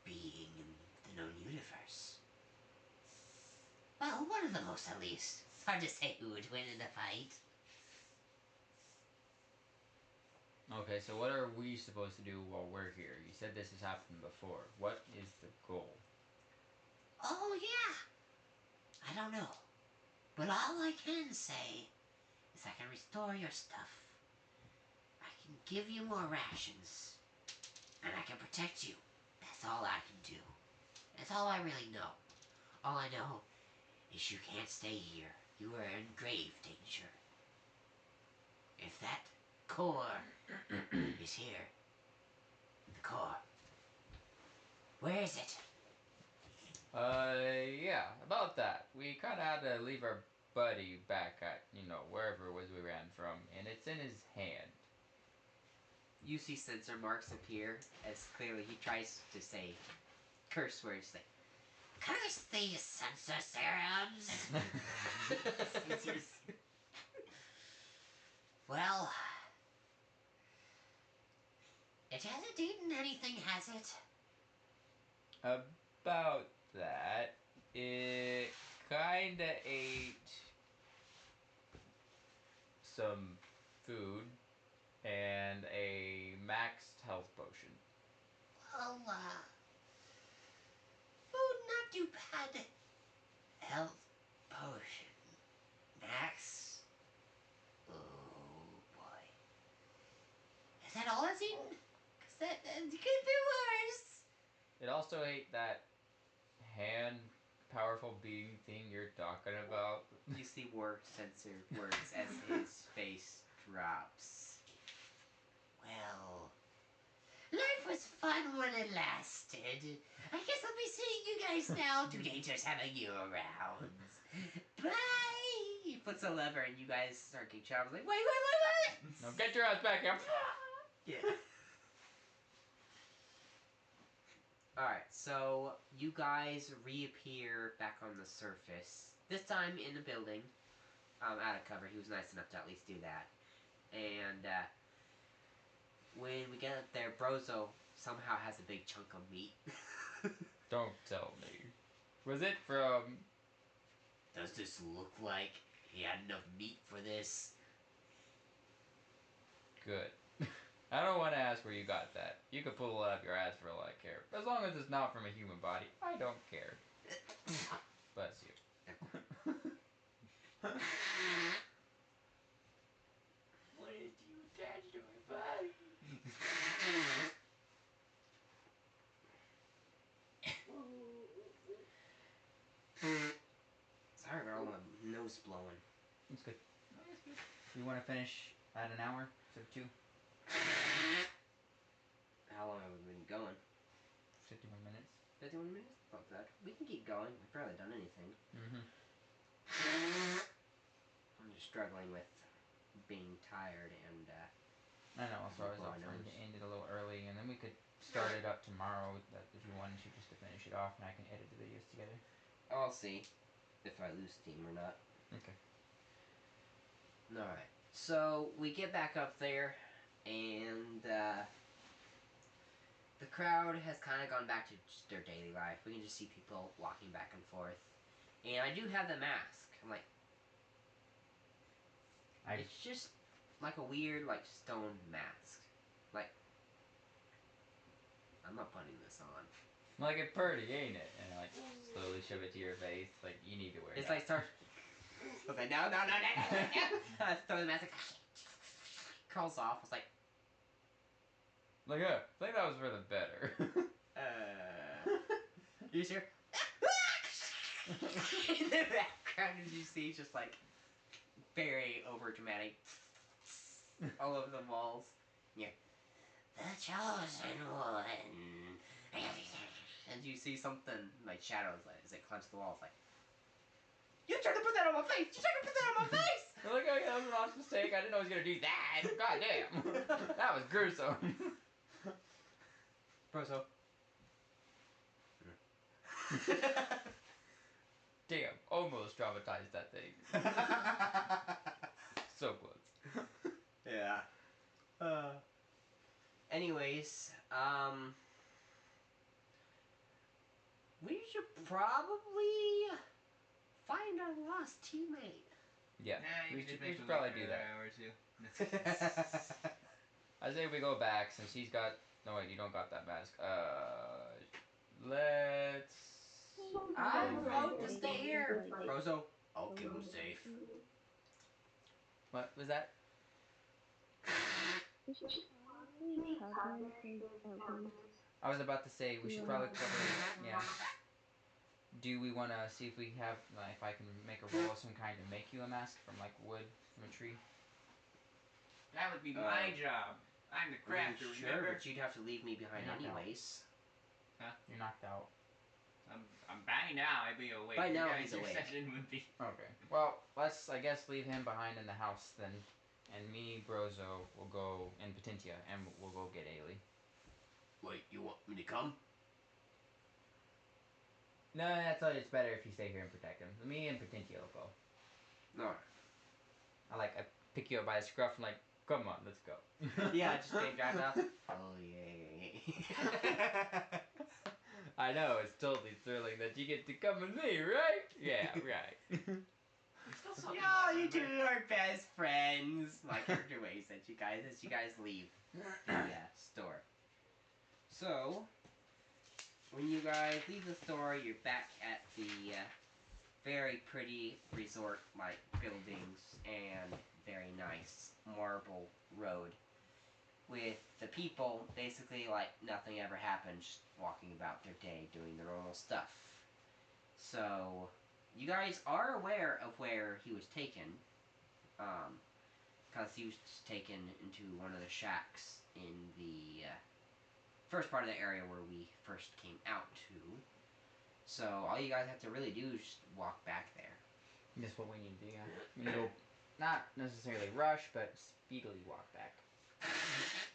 being in the known universe. Well, one of the most, at least. It's hard to say who would win in a fight. Okay, so what are we supposed to do while we're here? You said this has happened before. What is the goal? Oh, yeah. I don't know. But all I can say is I can restore your stuff. I can give you more rations. And I can protect you. That's all I can do. That's all I really know. All I know is you can't stay here. You are in grave danger. If that core is here, the core, where is it? Yeah, about that. We kind of had to leave our buddy back at, wherever it was we ran from, and it's in his hand. You see sensor marks appear as clearly he tries to say curse words like, curse these sensor serums! Well, it hasn't eaten anything, has it? About that, it kinda ate some food and a maxed health potion. Well, food not too bad. Health potion. Max? Oh boy. Is that all it's eaten? Cause that could be worse. It also ate that hand powerful being thing you're talking about. You see more sensor words as his face drops. Well, life was fun when it lasted. I guess I'll be seeing you guys now. Too dangerous having you around. Bye! He puts a lever and you guys start getting shot. I was like, wait! Now get your ass back here. Yeah. Alright, so you guys reappear back on the surface. This time in the building. Out of cover. He was nice enough to at least do that. And when we get up there, Brozo somehow has a big chunk of meat. Don't tell me. Was it from... Does this look like he had enough meat for this? Good. I don't want to ask where you got that. You could pull it out of your ass for all I care. As long as it's not from a human body, I don't care. Bless you. What did you attach to my body? Sorry about all my nose blowing. It's good. You want to finish at an hour instead of 2? How long have we been going? 51 minutes. 51 minutes? Not bad. We can keep going. We've barely done anything. Mm-hmm. I'm just struggling with being tired and I know, so I was Blowing offering to nose. end it a little early, and then we could start it up tomorrow if you wanted to, just to finish it off, and I can edit the videos together. I'll see if I lose steam or not. Okay. Alright. So we get back up there and the crowd has kind of gone back to just their daily life. We can just see people walking back and forth. And I do have the mask. I'm like, it's just like a weird, like, stone mask. Like, I'm not putting this on. Like it pretty, ain't it? And I slowly shove it to your face, like you need to wear it. It's like start. I was like, no. I throw the mask, like, curls off. I was like, Like, I think that was for the better. you hear? In the background, as you see, just like very over dramatic all over the walls. Yeah. The chosen one. And you see something like shadows as it clutches the walls, like, you tried to put that on my face! You tried to put that on my face! Look, that was an honest mistake. I didn't know he was gonna do that. God damn. That was gruesome. Brozo. Damn, almost traumatized that thing. So close. Yeah. Anyways, we should probably find our lost teammate. Yeah, Nah, we you should could just probably make do an that. hour or two. I say we go back since he's got. No wait, you don't got that mask. Let's. I'm Okay. about to stay here. Brozo, I'll keep him safe. What was that? We should probably cover his at least. I was about to say we should probably cover. Yeah. Do we want to see if we have, if I can make a roll of some kind to make you a mask from like wood from a tree? That would be my job. I'm the crafter, Sure, remember? but you'd have to leave me behind You're not anyways. You're knocked out. I'm by now. I'd be awake. By now, You guys, he's your awake. session would be. Okay. Well, let's I guess leave him behind in the house then, and me, Brozo, will go and Potentia, and we'll go get Ailey. Wait, you want me to come? No, that's all. It's better if you stay here and protect him. Me and Potentia will go. No. I pick you up by the scruff and come on, let's go. Yeah, just getting dragged out. Oh yeah. I know, it's totally thrilling that you get to come with me, right? Yeah, right. Still something Yeah, you left, two remember? are best friends. My character waits as you guys leave the store. So, when you guys leave the store, you're back at the very pretty resort-like buildings and very nice marble road with the people basically like nothing ever happened, just walking about their day, doing their normal stuff. So, you guys are aware of where he was taken, because he was taken into one of the shacks in the first part of the area where we first came out to. So all you guys have to really do is just walk back there. That's what we need to do, yeah. We need to not necessarily rush, but speedily walk back.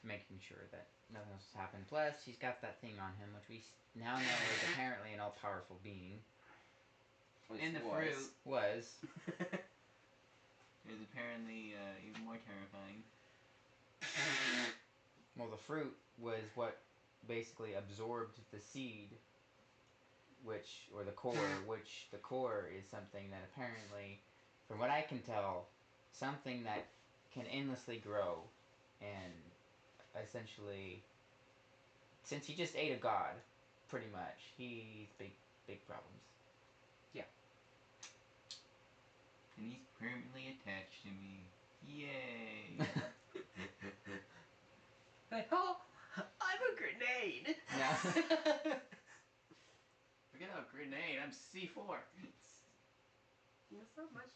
Making sure that nothing else has happened. Plus, he's got that thing on him, which we now know is apparently an all-powerful being. In the fruit. Was. Is apparently even more terrifying. Well, the fruit was what basically absorbed the seed, or the core, which the core is something that apparently, from what I can tell, something that can endlessly grow, and essentially, since he just ate a god, pretty much, he's big problems. And he's permanently attached to me. Yay! Like, oh, I'm a grenade! Yeah. Forget about grenade. I'm C4. That's not much.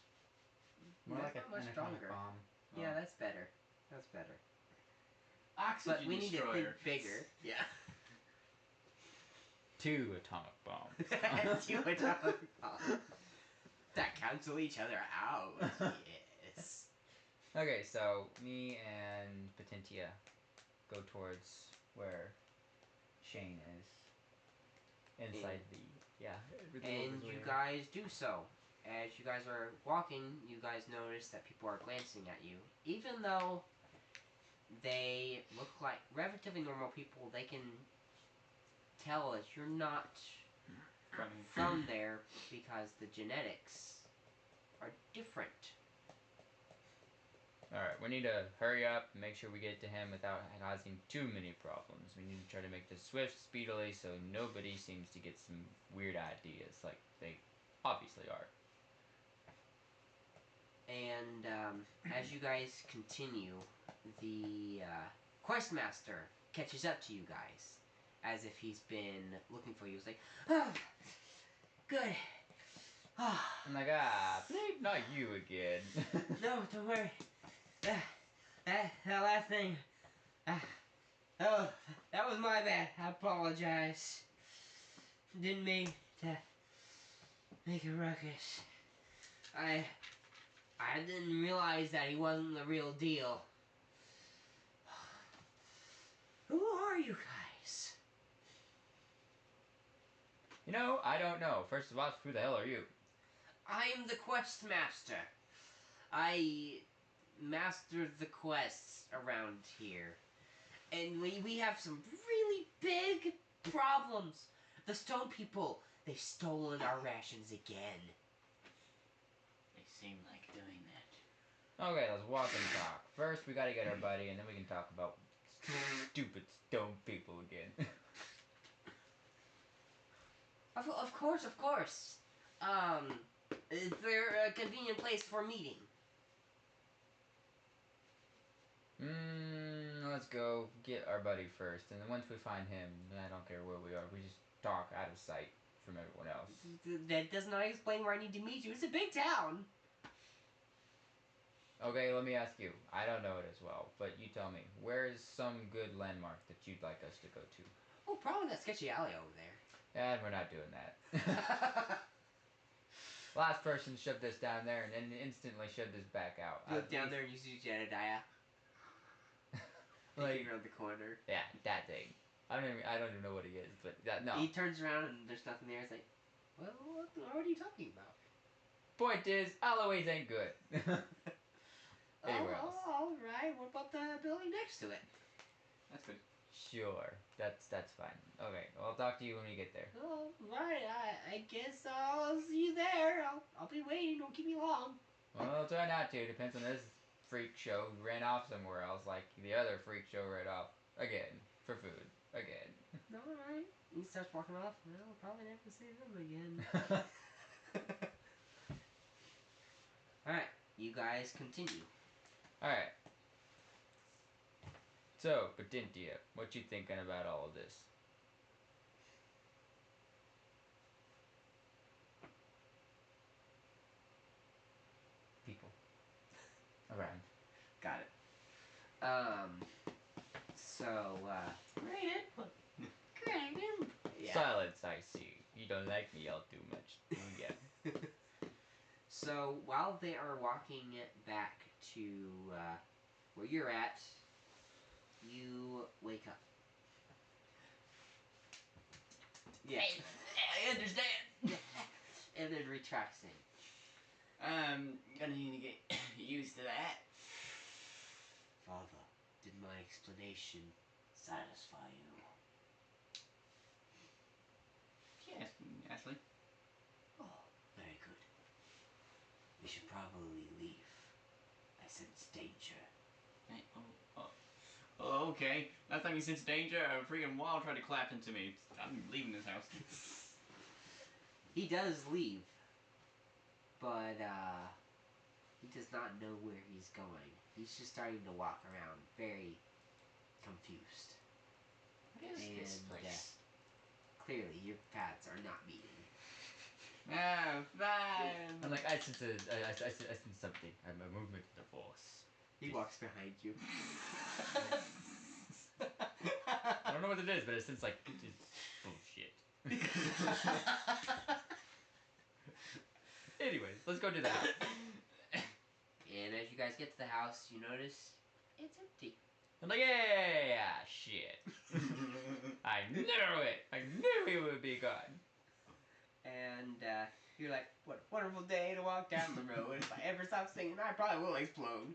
More That's like not much an atomic stronger. bomb. Yeah, that's better. That's better. Oxygen But we need to destroyer. think bigger. Yeah. 2 atomic bombs. Two atomic bombs that cancel each other out. Yes. Okay, so me and Potentia go towards where Shane is. Inside And you guys do so. As you guys are walking, you guys notice that people are glancing at you. Even though they look like relatively normal people, they can tell that you're not from there because the genetics are different. Alright, we need to hurry up and make sure we get to him without causing too many problems. We need to try to make this swift, speedily, so nobody seems to get some weird ideas like they obviously are. And as you guys continue, the questmaster catches up to you guys, as if he's been looking for you. He's like, oh, good. Oh, I'm like, Snape, not you again. no, don't worry. That last thing. Oh, that was my bad. I apologize. Didn't mean to make a ruckus. I I didn't realize that he wasn't the real deal. Who are you guys? You know, I don't know. First of all, who the hell are you? I am the quest master. I master the quests around here. And we have some really big problems. The stone people, they've stolen our rations again. They seem like doing that. Okay, let's walk and talk. First, we gotta get our buddy, and then we can talk about stupid stone people again. Of course, of course. Is there a convenient place for meeting? Let's go get our buddy first, and then once we find him, I don't care where we are, we just talk out of sight from everyone else. That does not explain where I need to meet you. It's a big town. Okay, let me ask you. I don't know it as well, but you tell me. Where is some good landmark that you'd like us to go to? Oh, probably that sketchy alley over there. And we're not doing that. Last person shoved this down there and then instantly shoved this back out. You look down there and you see Jedediah. Like, around the corner. yeah, that thing. I don't even know what he is, but that, no. He turns around and there's nothing there. It's like, well, what are you talking about? Point is, Eloise ain't good. Anywhere else. All right. What about the building next to it? That's good. Sure, that's fine. Okay, well, I'll talk to you when we get there. All right. I guess I'll see you there. I'll be waiting. Don't keep me long. Well, I'll try not to. Depends on this freak show who ran off somewhere else, like the other freak show ran off again for food again. All right. He starts walking off. Well, we'll probably never see them again. All right. You guys continue. All right. So, Badintia, what you thinking about all of this? People around. Got it. So, Great. yeah. Silence, I see. You don't like me all too much. Yeah. So, while they are walking back to where you're at, you wake up. Yeah. I understand. And then retracts in. Gonna need to get used to that. Father, did my explanation satisfy you? Yes, Ashley. Oh, very good. We should probably leave. I sense danger. Hey, oh, okay. Last time you sensed danger, a freaking wall tried to collapse into me. I'm leaving this house. He does leave, but he does not know where he's going. He's just starting to walk around, very confused. What is this And, place? Clearly, your paths are not meeting. Ah, fine. I'm like, I sense something. I'm a movement of the force. He walks behind you. I don't know what it is, but it sense like it's bullshit. Anyways, let's go do that. And as you guys get to the house, you notice it's empty. I'm like, yeah, shit. I knew it. I knew he would be gone. And you're like, what a wonderful day to walk down the road. If I ever stop singing, I probably will explode.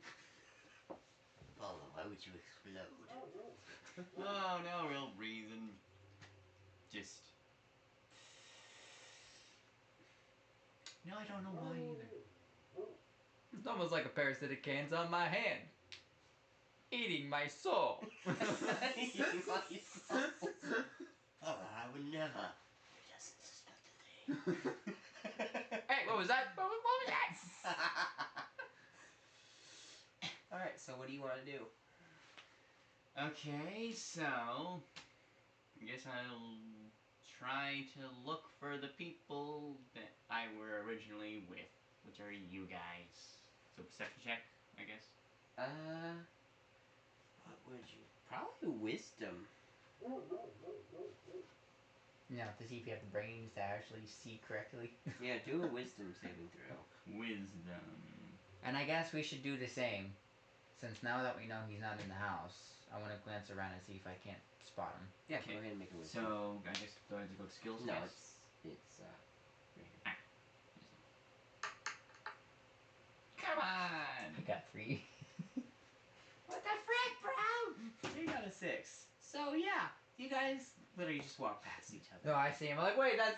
Paula, why would you explode? Oh, no real reason. Just. No, I don't know why either. It's almost like a parasitic can's on my hand. Eating my soul. Eating my soul. Paula, I would never. He doesn't suspect a thing. Hey, what was that? What was that? Alright, so what do you want to do? Okay, so. I guess I'll try to look for the people that I were originally with, which are you guys. So, perception check, I guess. What would you? Probably wisdom. Now, to see if you have the brains to actually see correctly. Yeah, do a wisdom saving throw. Wisdom. And I guess we should do the same. Since now that we know he's not in the house, I want to glance around and see if I can't spot him. Yeah, Okay. go ahead and make a wisdom. So I guess do I have to go to skills No, test? it's right here. Come on! I got 3. What the frick, bro? You got a 6. So yeah, you guys literally just walk past each other. No, I see him. I'm like, wait, that's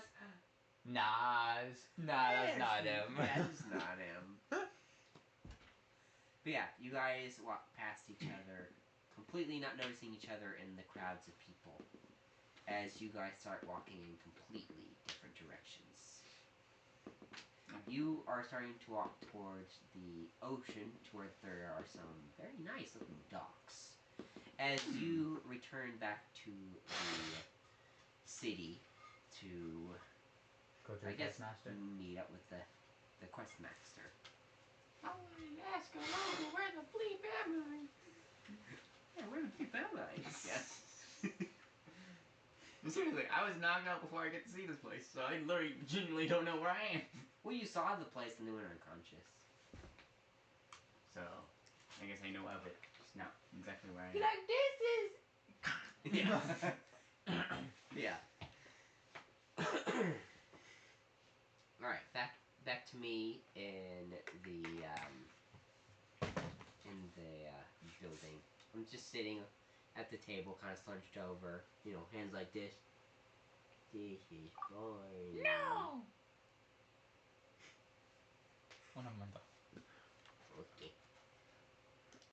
Nas. Nah, that's not him. That's not him. But yeah, you guys walk past each other, completely not noticing each other in the crowds of people, as you guys start walking in completely different directions. You are starting to walk towards the ocean, to where there are some very nice looking docks. As you return back to the city to, Go to I the guess, Master. meet up with the quest master. I want to ask Alonso where the bleep am I? Yeah, where the bleep am I? Yes. Seriously, I was knocked out before I get to see this place, so I literally genuinely don't know where I am. Well, you saw the place and then went unconscious. So, I guess I know of it, just not exactly where I am. You're like, this is... Yeah. Yeah. Alright, back to me in the building. I'm just sitting at the table, kind of slunched over, hands like this. This is mine. No! Una monta.